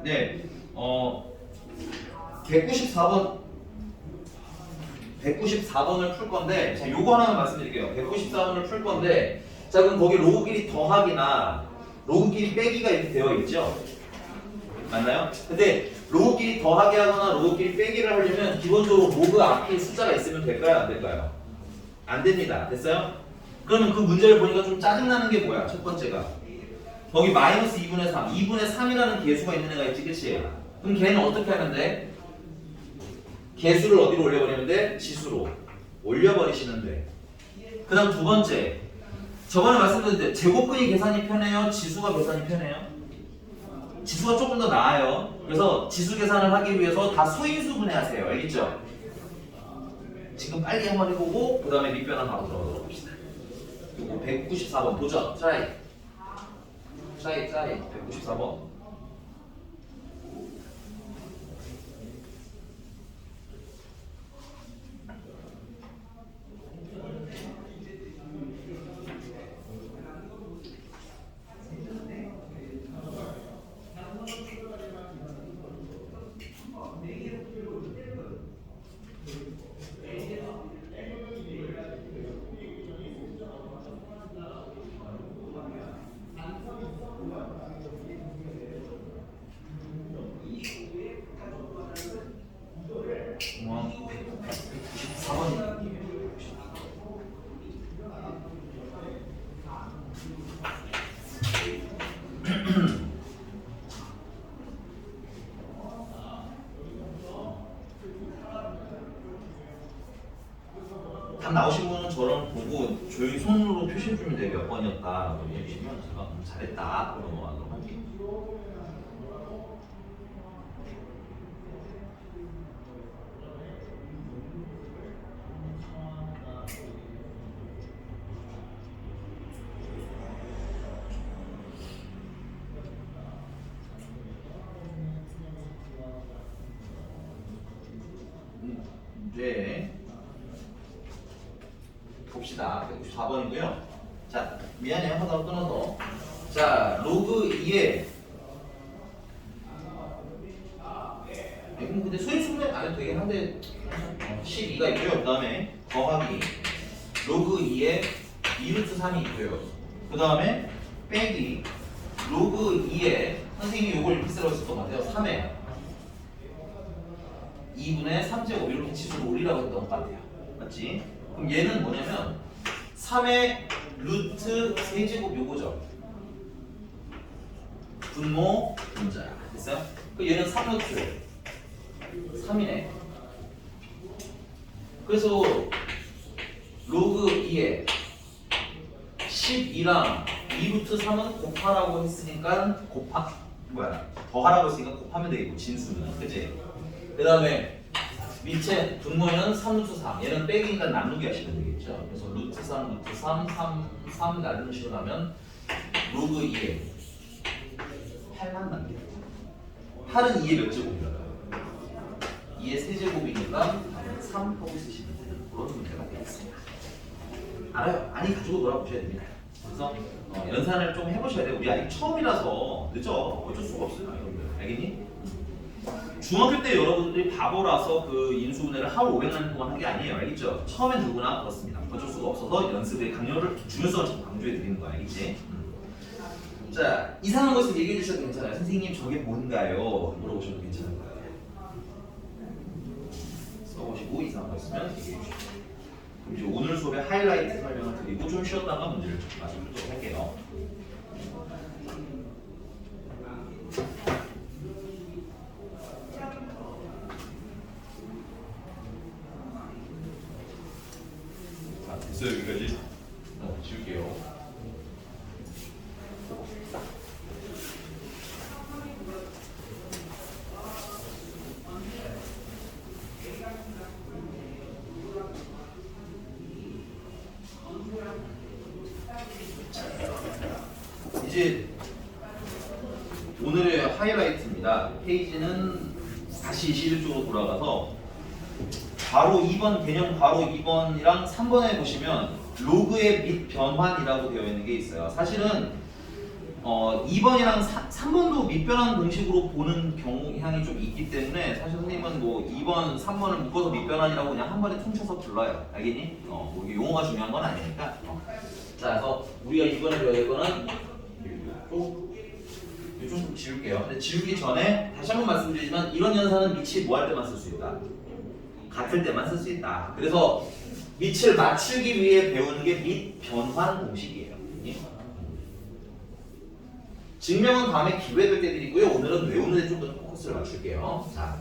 네, 194번을 풀 건데, 자, 요거 하나만 말씀드릴게요. 194번을 풀 건데, 자, 그럼 거기 로그끼리 더하기나 로그끼리 빼기가 이렇게 되어 있죠? 맞나요? 근데 로그끼리 더하기 하거나 로그끼리 빼기를 하려면 기본적으로 로그 앞에 숫자가 있으면 될까요? 안 될까요? 안 됩니다. 됐어요? 그러면 그 문제를 보니까 좀 짜증나는 게 뭐야? 첫 번째가. 거기 마이너스 2분의 3, 2분의 3이라는 계수가 있는 애가 있지, 그치? 그럼 걔는 어떻게 하면 돼? 개수를 어디로 올려버리면 돼? 지수로 올려버리시면 돼. 그 다음 두 번째, 저번에 말씀드렸는데 제곱근이 계산이 편해요? 지수가 계산이 편해요? 지수가 조금 더 나아요. 그래서 지수 계산을 하기 위해서 다 소인수 분해하세요. 알겠죠? 지금 빨리 한번 해보고 그 다음에 밑변환 바로 들어가도록 합시다. 요거 194번 도전. 트라이 194번. 답 나오신 분은 저런 보고 조용히 손으로 표시해주면 돼요. 몇 번이었다라고 해주시면 제가 잘했다 그런 넘어가도록 할게요. 네. 봅시다. 194번이고요. 자, 미안해요. 하다가 끊어서. 자, 로그 2에 근데 소인수분해 안 해도 되긴 한데 12가 있고요. 그 다음에 더하기 로그 2에 2루트 3이 있고요. 그 다음에 빼기 로그 2에 선생님이 이걸 이렇게 쓰라고 했을 것 같아요. 3에 2분의 3제곱 이렇게 치수를 올리라고 했던 것 같아요. 맞지? 그럼 얘는 뭐냐면 3의 루트 세제곱 요거죠. 분모 분자 됐어요? 그 얘는 3루트 3이네. 그래서 로그 2에 12랑 2루트 3은 곱하라고 했으니까 더하라고 했으니까 곱하면 되겠고 진수는 그치? 그 다음에 밑에 분모는 3루트 3 얘는 빼기니까 나누기 하시면 되겠죠. 그래서 루트 3 루트 3 3 나누는 식으로 하면 로그 2에 8만 남겨요. 8은 2의 몇 제곱이랄까요? 2의 세제곱이니까 3 하고 쓰시면 되는 그런 문제가 되겠습니다. 알아요? 많이 가지고 놀아보셔야 됩니다. 그래서 연산을 좀 해보셔야 돼요. 우리 아직 처음이라서 늦어. 어쩔 수가 없어요. 여러분들. 알겠니? 중학교 때 여러분들이 바보라서 그 인수분해를 하루 500년 동안 한 게 아니에요. 알겠죠? 처음엔 누구나 그렇습니다. 어쩔 수가 없어서 연습의 강요를 중요성을 좀 강조해 드리는 거야. 알겠지? 자, 이상한 것을 얘기해 주셔도 괜찮아요. 선생님 저게 뭔가요? 물어보셔도 괜찮은 거예요. 써보시고 이상한 거 있으면 얘기해 주시죠. 그럼 이제 오늘 수업의 하이라이트 설명을 드리고 좀 쉬었다가 문제를 마치도록 할게요. 자, 됐어요. 여기까지. 지울게요. 이제 오늘의 하이라이트입니다. 페이지는 다시 21쪽으로 돌아가서 바로 2번 개념 바로 2번이랑 3번에 보시면 로그의 및 변환이라고 되어 있는 게 있어요. 사실은 2번이랑 3번도 밑변환 공식으로 보는 경향이 좀 있기 때문에 사실 선생님은 뭐 2번, 3번을 묶어서 밑변환이라고 그냥 한 번에 퉁쳐서 불러요. 알겠니? 뭐 이게 용어가 중요한 건 아니니까. 자, 그래서 우리가 이번에 배워야 될 거는 좀 지울게요. 근데 지우기 전에 다시 한번 말씀드리지만 이런 연산은 밑이 뭐 할 때만 쓸 수 있다? 같을 때만 쓸 수 있다. 그래서 밑을 맞추기 위해 배우는 게 밑 변환 공식이에요. 증명은 다음에 기회 될 때 드리고요. 오늘은 외우는 데 좀 더 포커스를 맞출게요. 자,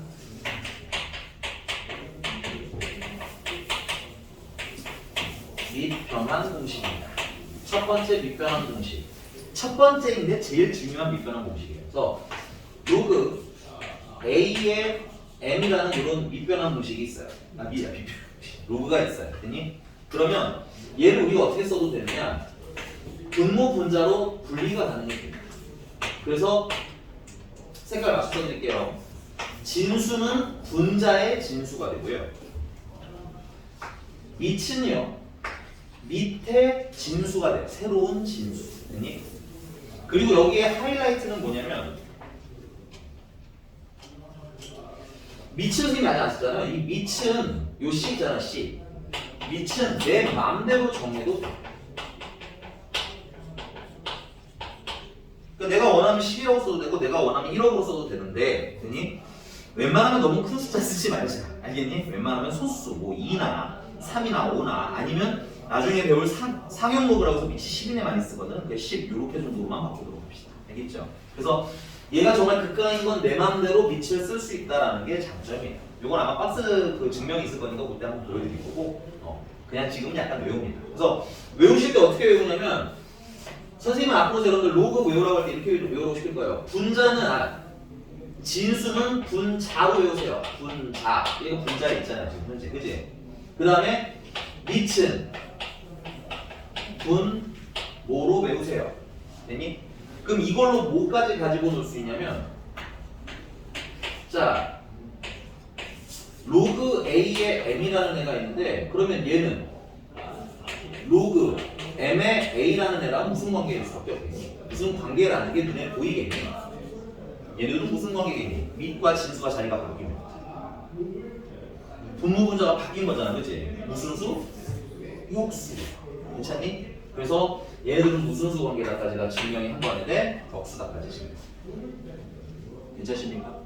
밑 변환 공식입니다. 첫 번째 밑 변환 공식. 첫 번째인데 제일 중요한 밑 변환 공식이에요. 그래서 로그 A의 M이라는 이런 밑 변환 공식이 있어요. 로그가 있어요. 됐니? 그러면 얘를 우리가 어떻게 써도 되느냐? 분모 분자로 분리가 가능해집니다. 그래서 색깔 맞춰서 드릴게요. 진수는 분자의 진수가 되고요. 밑은요, 밑에 진수가 돼요. 새로운 진수. 됐니? 그리고 여기에 하이라이트는 뭐냐면 밑은 선생님이 아직 안 쓰잖아요. 이 밑은 요 C 있잖아, C. 밑은 내 마음대로 정해도 돼. 그러니까 내가 원하면 12라고 써도 되고 내가 원하면 1억으로 써도 되는데 되니? 웬만하면 너무 큰 숫자 쓰지 말자. 알겠니? 웬만하면 소수 뭐 2나 3이나 5나 아니면 나중에 배울 상용목이라고 해서 밑이 10이네 많이 쓰거든. 그 10 요렇게 정도로만 바꾸도록 합시다. 알겠죠? 그래서 얘가 정말 극강인 건 내 마음대로 밑을 쓸 수 있다라는 게 장점이에요. 요건 아마 박스 그 증명이 있을 거니까 그때 한번 보여드릴 거고 그냥 지금은 약간 외웁니다. 그래서 외우실 때 어떻게 외우냐면 선생님은 앞으로 여러분들 로그 외우라고 할 때 이렇게 외우라고 시킬 거예요. 분자는 진수는 분자로 외우세요. 분자. 이거 분자 있잖아요. 지금 현재. 그지? 그 다음에 밑은 분모로 외우세요. 됐니? 그럼 이걸로 뭐까지 가지고 놀 수 있냐면 자 로그 A에 M이라는 애가 있는데 그러면 얘는 로그 M에 A라는 애랑 무슨 관계일 수밖에 없겠니? 무슨 관계라는 게 눈에 보이겠니? 얘네들은 무슨 관계겠니? 밑과 진수가 자리가 바뀌면 분모 분자가 바뀐 거잖아, 그치? 무슨 수? 역수. 괜찮니? 그래서 얘네들은 무슨 수 관계다까지가 증명이 한 번인데 격수다까지 증명. 괜찮습니까?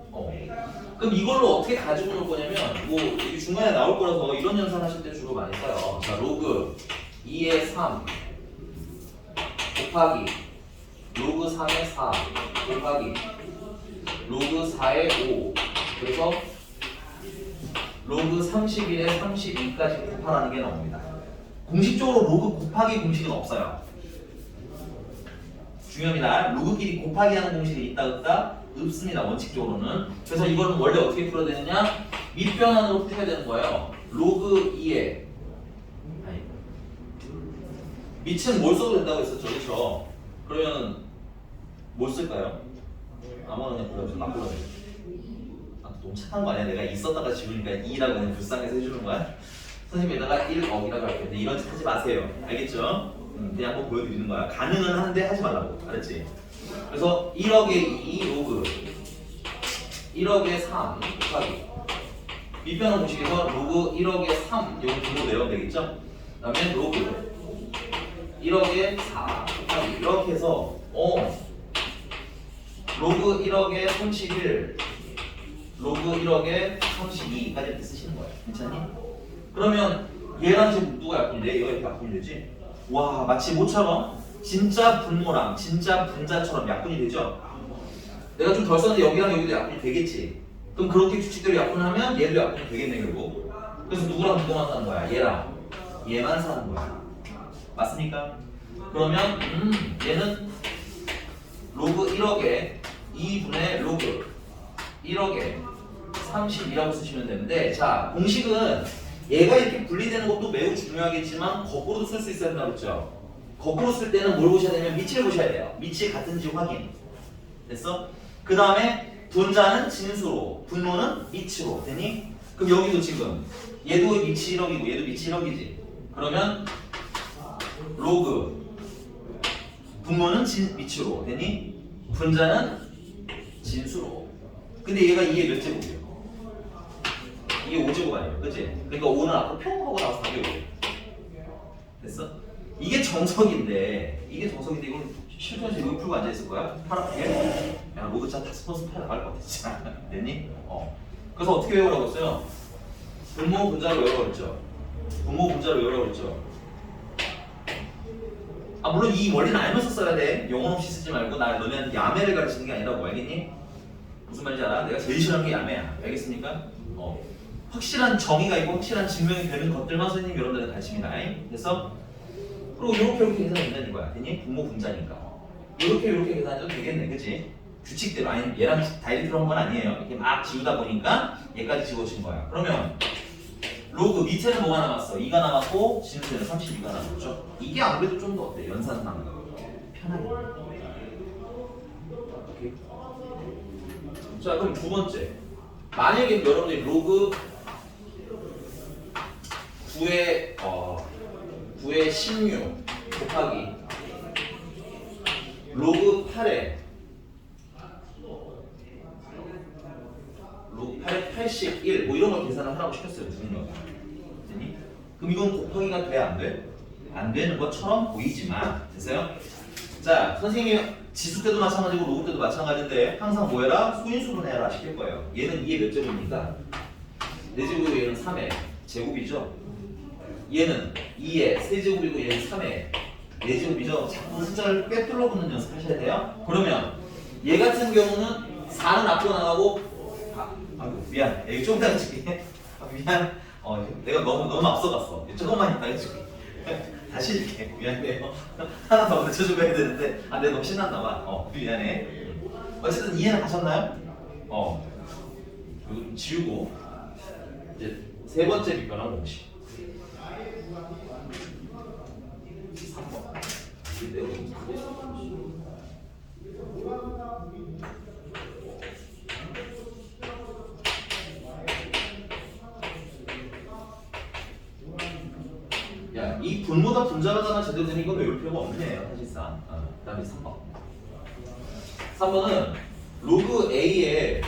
그럼 이걸로 어떻게 가지고 놀 거냐면 뭐 여기 중간에 나올 거라서 이런 연산 하실 때 주로 많이 써요. 자, 로그 2의 3 곱하기 로그 3의 4 곱하기 로그 4의 5 그래서 로그 31에 32까지 곱하라는 게 나옵니다. 공식적으로 로그 곱하기 공식은 없어요. 중요합니다. 로그끼리 곱하기 하는 공식이 있다 없다? 없습니다. 원칙적으로는. 그래서 이거는 원래 어떻게 풀어야 되느냐? 밑변환으로 풀어야 되는 거예요. 로그 2에 밑은 뭘 써도 된다고 했었죠. 그렇죠? 그러면 뭘 쓸까요? 아무거나 그냥 골라주세요. 막 골라주세요. 너무 착한 거 아니야? 내가 있었다가 지우니까 2라고 그냥 불쌍해서 해주는 거야? 선생님에다가 1억이라고 할게요. 근데 이런 짓 하지 마세요. 알겠죠? 그냥 한번 보여드리는 거야. 가능은 하는데 하지 말라고. 알았지? 그래서 1억에 2 로그 1억에 3 곱하기 밑변환 공식에서 로그 1억에 3 이거 뒤로 내려가면 되겠죠? 그 다음에 로그 1억에 4 곱하기 이렇게 해서 로그 1억에 31 로그 1억에 32까지 이렇게 쓰시는 거예요. 괜찮니? 그러면 얘랑 지금 누가 약분인데? 얘가 이렇게 약분이 되지? 와 마치 뭐처럼? 진짜 분모랑 진짜 분자처럼 약분이 되죠? 내가 좀 덜 썼는데 여기랑 여기도 약분이 되겠지? 그럼 그렇게 규칙대로 약분하면 얘도 약분이 되겠네 결국. 그래서 누구랑 누구만 사는 거야? 얘랑 얘만 사는 거야. 맞습니까? 그러면 얘는 로그 1억에 2분의 로그 1억에 32라고 쓰시면 되는데 자 공식은 얘가 이렇게 분리되는 것도 매우 중요하겠지만 거꾸로도 쓸 수 있어야 된다고 했죠. 거꾸로 쓸 때는 뭘 보셔야 되냐면 밑을 보셔야 돼요. 밑이 같은지 확인. 됐어? 그 다음에 분자는 진수로 분모는 밑으로 되니? 그럼 여기도 지금 얘도 밑이 1억이고 얘도 밑이 1억이지. 그러면 로그 분모는 밑으로 되니? 분자는 진수로. 근데 얘가 2의 몇 제곱이에요? 이게 5제곱 아니에요, 그치? 그러니까 5는 앞으로 평 하고 나와서 4개 5. 됐어? 이게 정석인데 이건 실전에서 이거 풀고 앉아있을 거야? 팔 아프게? 야 로그 차 타스퍼스 팔 나갈 것 같아 진짜. 됐니? 그래서 어떻게 외우라고 했어요? 분모 분자로 외우라고 했죠? 분모 분자로 외우라고 했죠? 물론 이 원리는 알면서 써야 돼. 영혼 없이 쓰지 말고 너네한테 야매를 가르치는 게 아니라고. 알겠니? 무슨 말인지 알아? 내가 제일 싫어하는 게 야매야. 알겠습니까? 확실한 정의가 있고 확실한 증명이 되는 것들만 선생님 여러분들한테 가르칩니다. 그래서 그리고 이렇게 계산하면 된다는 거야. 됐니? 분모 분자니까. 이렇게 계산해도 되겠네. 그치? 규칙대로. 아니 얘랑 다이렉트로 한 건 아니에요. 이렇게 막 지우다 보니까 얘까지 지워진 거야. 그러면 로그 밑에는 뭐가 남았어? 2가 남았고 진수에는 32가 남았죠. 이게 아무래도 좀 더 어때? 연산상 편하게. 오케이. 자 그럼 두 번째. 만약에 여러분들이 로그 9의 16 곱하기 로그 8의 81 뭐 이런 걸 계산을 하라고 시켰어요. 누군가가. 그럼 이건 곱하기가 돼? 안 돼? 안 되는 것처럼 보이지만 됐어요? 자 선생님이 지수 때도 마찬가지고 로그 때도 마찬가지인데 항상 뭐 해라? 소인수분해라 시킬 거예요. 얘는 2의 몇 제곱입니까? 4제곱이고 얘는 3의 제곱이죠? 얘는 2의 세제곱이고 얘는 3의 4제곱이죠? 자꾸 숫자를 빼뚫러 붙는 연습하셔야 돼요. 그러면 얘 같은 경우는 4는 앞으로 나가고 아이고 미안 여기 좀 더 찍게 미안 내가 너무 앞서갔어. 조금만 이따 해줄게. 다시 해줄게. 미안해요. 하나 더 늦춰주고 해야 되는데, 내가 너무 신났나봐. 미안해. 어쨌든 이해는 하셨나요? 이거 좀 지우고. 이제 세 번째 빗변환 공식. 3번. 내가 너무 크게 썼지. 야, 이 분모다 분자라잖아. 제대로 된 이건 외울 필요가 없네요, 사실상. 그 다음에 3번. 3번은 로그 A에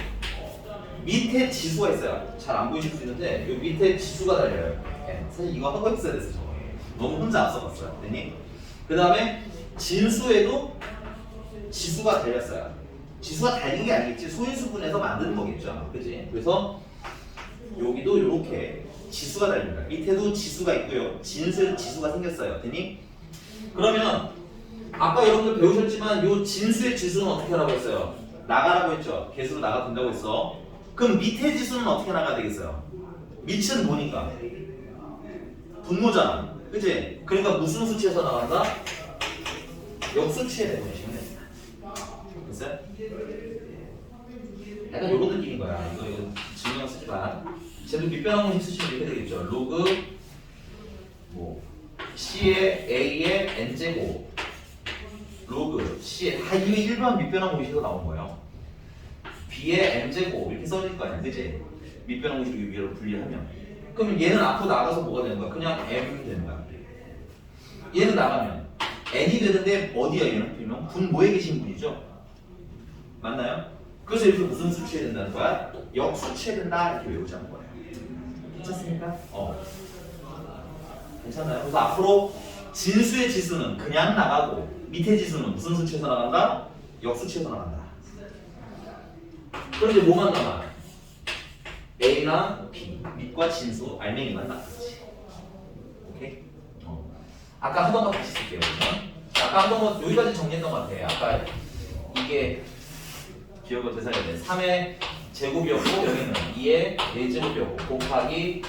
밑에 지수가 있어요. 잘 안 보이실 수 있는데 이 밑에 지수가 달려요. 사실 이거 하고 있어야 됐어. 너무 혼자 앞서갔어요. 됐니? 그 다음에 진수에도 지수가 달렸어요. 지수가 달린 게 아니겠지. 소인수분해서 만드는 거겠죠. 그치? 그래서 여기도 이렇게 지수가 달립니다. 밑에도 지수가 있고요. 진수에도 지수가 생겼어요. 됐니? 그러면 아까 여러분들 배우셨지만 요 진수의 지수는 어떻게 하라고 했어요? 나가라고 했죠. 개수로 나가된다고 했어. 그럼 밑에 지수는 어떻게 나가야 되겠어요? 밑은 뭐니까? 분모잖아. 그치? 그러니까 무슨 수치에서 나간다? 역수치에 내보내시면 됩니다. 됐어요? 약간 요런 느낌인 거야. 이거 증명 쓰지 마. 쟤도 밑변환 공식 쓰시면 이렇게 되겠죠. 로그 C의 A의 N제곱 로그 C의 이게 일반 밑변환 공식에서 나온 거예요. B의 M제곱 이렇게 써질 거 아니야. 그치? 밑변환 공식을 위로 분리하면 그럼 얘는 앞으로 나가서 뭐가 되는 거야? 그냥 M 되는 거야. 얘는 나가면 N이 되는데 어디야 얘는? 분명 분모에 계신 분이죠? 맞나요? 그래서 이렇게 무슨 수치해야 된다는 거야? 역수치해야 된다 이렇게 외우자는 거예요. 괜찮습니까? 괜찮아요? 그래서 앞으로 진수의 지수는 그냥 나가고 밑에 지수는 무슨 수치에서 나간다? 역수치에서 나간다. 그런데 뭐만 남아? A랑 B, 밑과 진수, 알맹이만 남았지. 오케이? 아까 하던 거 다시 쓸게요. 아까 하던 거 여기까지 정리했던 것 같아. 아까 이게 기억을 되살려야 돼. 3의 제곱이었고 여기는 2의 4제곱이었고 곱하기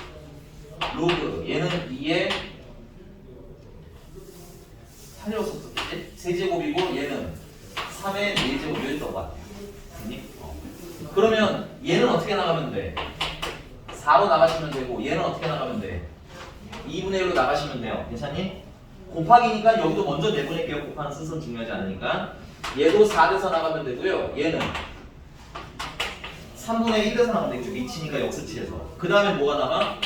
로그 얘는 2의 3이었었지? 세제곱이고 얘는 3의 4제곱이었던 것 같아요. 그러면 얘는 어떻게 나가면 돼? 4로 나가시면 되고 얘는 어떻게 나가면 돼? 2분의 1로 나가시면 돼요. 괜찮니? 곱하기니까 여기도 먼저 내보낼게요. 곱하는 순서는 중요하지 않으니까 얘도 4돼서 나가면 되고요. 얘는 3분의 1에서 나가면 되겠죠. 밑이니까 역수치에서. 그 다음에 뭐가 남아?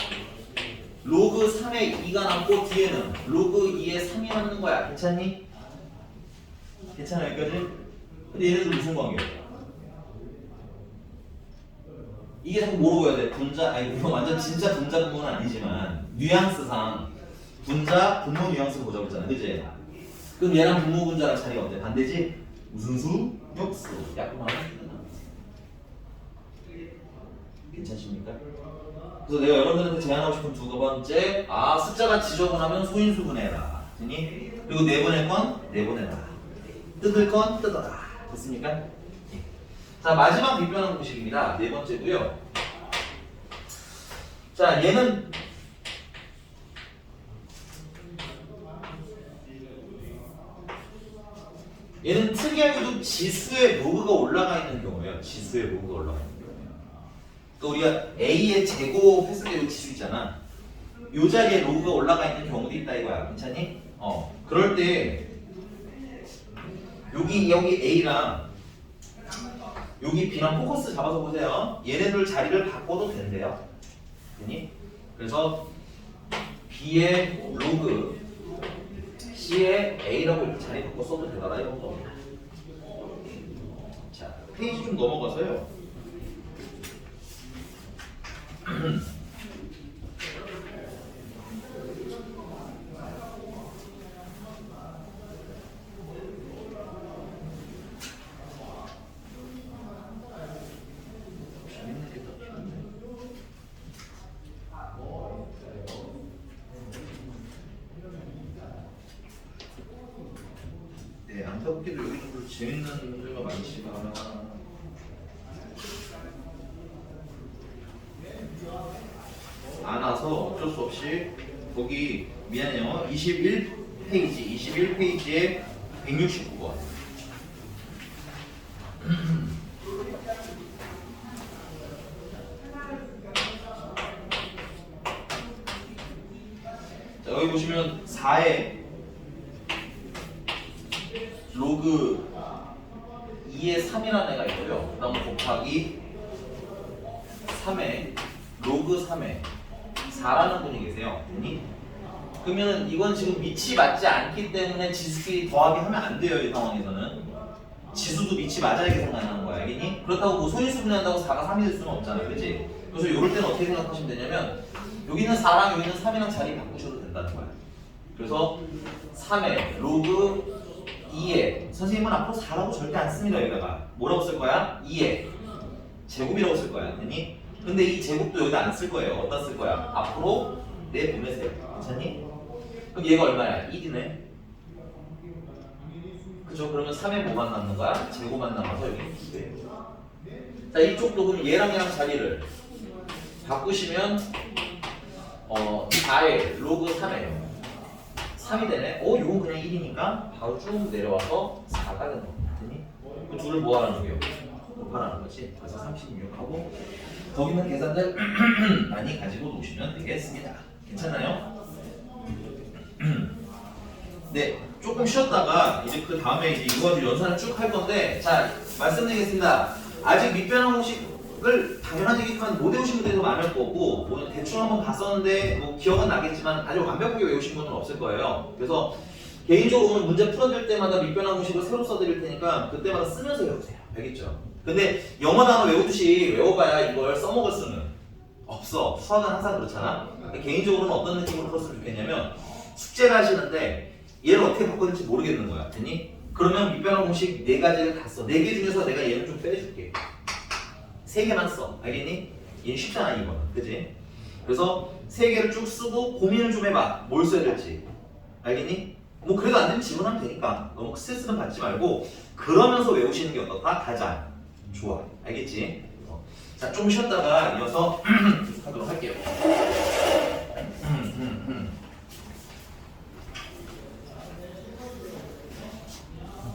로그 3의 2가 남고 뒤에는 로그 2의 3이 남는 거야. 괜찮니? 괜찮아 여기까지? 근데 얘네들 무슨 관계야? 이게 자꾸 뭐로 보여야 돼? 분자, 아니 이거 완전 진짜 분자 분모는 아니지만 뉘앙스상 분자, 분모 뉘앙스로 보자고 했잖아. 그치? 그럼 얘랑 분모 분자랑 차이가 어때? 반대지? 무슨 수? 역수. 약분하면 괜찮습니까? 그래서 내가 여러분들한테 제안하고 싶은 두 번째, 숫자가 지저분하면 소인수분해라. 됐니? 그리고 내보낼 건 내보내라. 뜯을 건 뜯어라. 됐습니까? 자, 마지막 빗변환 공식입니다. 네 번째고요. 자, 얘는 특이하게도 지수의 로그가 올라가 있는 경우예요. 지수의 로그가 올라가 있는 경우예요. 그러니까 우리가 A의 제곱 했을 때 지수 있잖아. 요 자리에 로그가 올라가 있는 경우도 있다 이거야. 괜찮니? 그럴 때 여기 A랑 여기 B랑 포커스 잡아서 보세요. 얘네들 자리를 바꿔도 된대요. 됐니? 그래서 B의 로그 C의 A라고 이렇게 자리 바꿔 써도 되다 이런 겁니다. 자, 페이지 좀 넘어가서요. 네, 안타깝게도 여기 좀 재밌는 문제가 많지만 안 와서 많아서 어쩔 수 없이 거기 미안해요. 21페이지에 169번. 자, 여기 보시면 4에 로그 2에 3이라는 애가 있고요. 그 다음 곱하기 3에 로그 3에 4라는 분이 계세요. 그러면 이건 지금 밑이 맞지 않기 때문에 지수끼리 더하기 하면 안 돼요. 이 상황에서는 지수도 밑이 맞아야 계속 나는 거야. 알겠니? 그렇다고 뭐 소인수 분해한다고 4가 3이 될 수는 없잖아요. 그치? 그래서 이럴 때는 어떻게 생각하시면 되냐면 여기는 4랑 여기는 3이랑 자리 바꾸셔도 된다는 거야. 그래서 3에 로그 2에 선생님은 앞으로 4라고 절대 안 씁니다. 여기다가 뭐라고 쓸 거야? 2에 제곱이라고 쓸 거야. 됐니? 근데 이 제곱도 여기다 안 쓸 거예요. 어디다 쓸 거야? 앞으로 내보내세요. 괜찮니? 그럼 얘가 얼마야? 1이네. 그죠? 그러면 3에 뭐만 남는 거야? 제곱만 남아서 여기 2배. 자, 이쪽도 그럼 얘랑 자리를 바꾸시면 4에 로그 3에 3이 되네. 요건 그냥 1이니까 바로 쭉 내려와서 4가 되는 거. 됐니? 그 둘을 뭐 하라는 거예요? 곱하라는 거지. 그래서 36하고 거기 있는 계산들 많이 가지고 노시면 되겠습니다. 괜찮나요? 네, 조금 쉬었다가 이제 그 다음에 이제 이거 가지고 연산을 쭉 할 건데, 자 말씀드리겠습니다. 아직 밑변환 공식을 당연한 얘기지만 못 외우신 분들도 많을 거고, 뭐 대충 한번 봤었는데 뭐 기억은 나겠지만 아주 완벽하게 외우신 분은 없을 거예요. 그래서 개인적으로 오늘 문제 풀어줄 때마다 밑변환 공식을 새로 써드릴 테니까 그때마다 쓰면서 외우세요. 알겠죠? 근데 영어 단어 외우듯이 외워봐야 이걸 써먹을 수는 없어. 수학은 항상 그렇잖아. 개인적으로는 어떤 느낌으로 풀었으면 좋겠냐면, 숙제를 하시는데 얘를 어떻게 바꿔야 될지 모르겠는 거야. 됐니? 그러면 밑변환 공식 4가지를 다 써. 4개 중에서 내가 얘는 좀 빼줄게. 3개만 써. 알겠니? 얘는 쉽잖아 이거는. 그지? 그래서 3개를 쭉 쓰고 고민을 좀 해봐. 뭘 써야 될지. 알겠니? 뭐 그래도 안 되면 질문하면 되니까 너무 스트레스는 받지 말고 그러면서 외우시는 게 어떨까? 가장 좋아. 알겠지? 자, 좀 쉬었다가 이어서 하도록 할게요.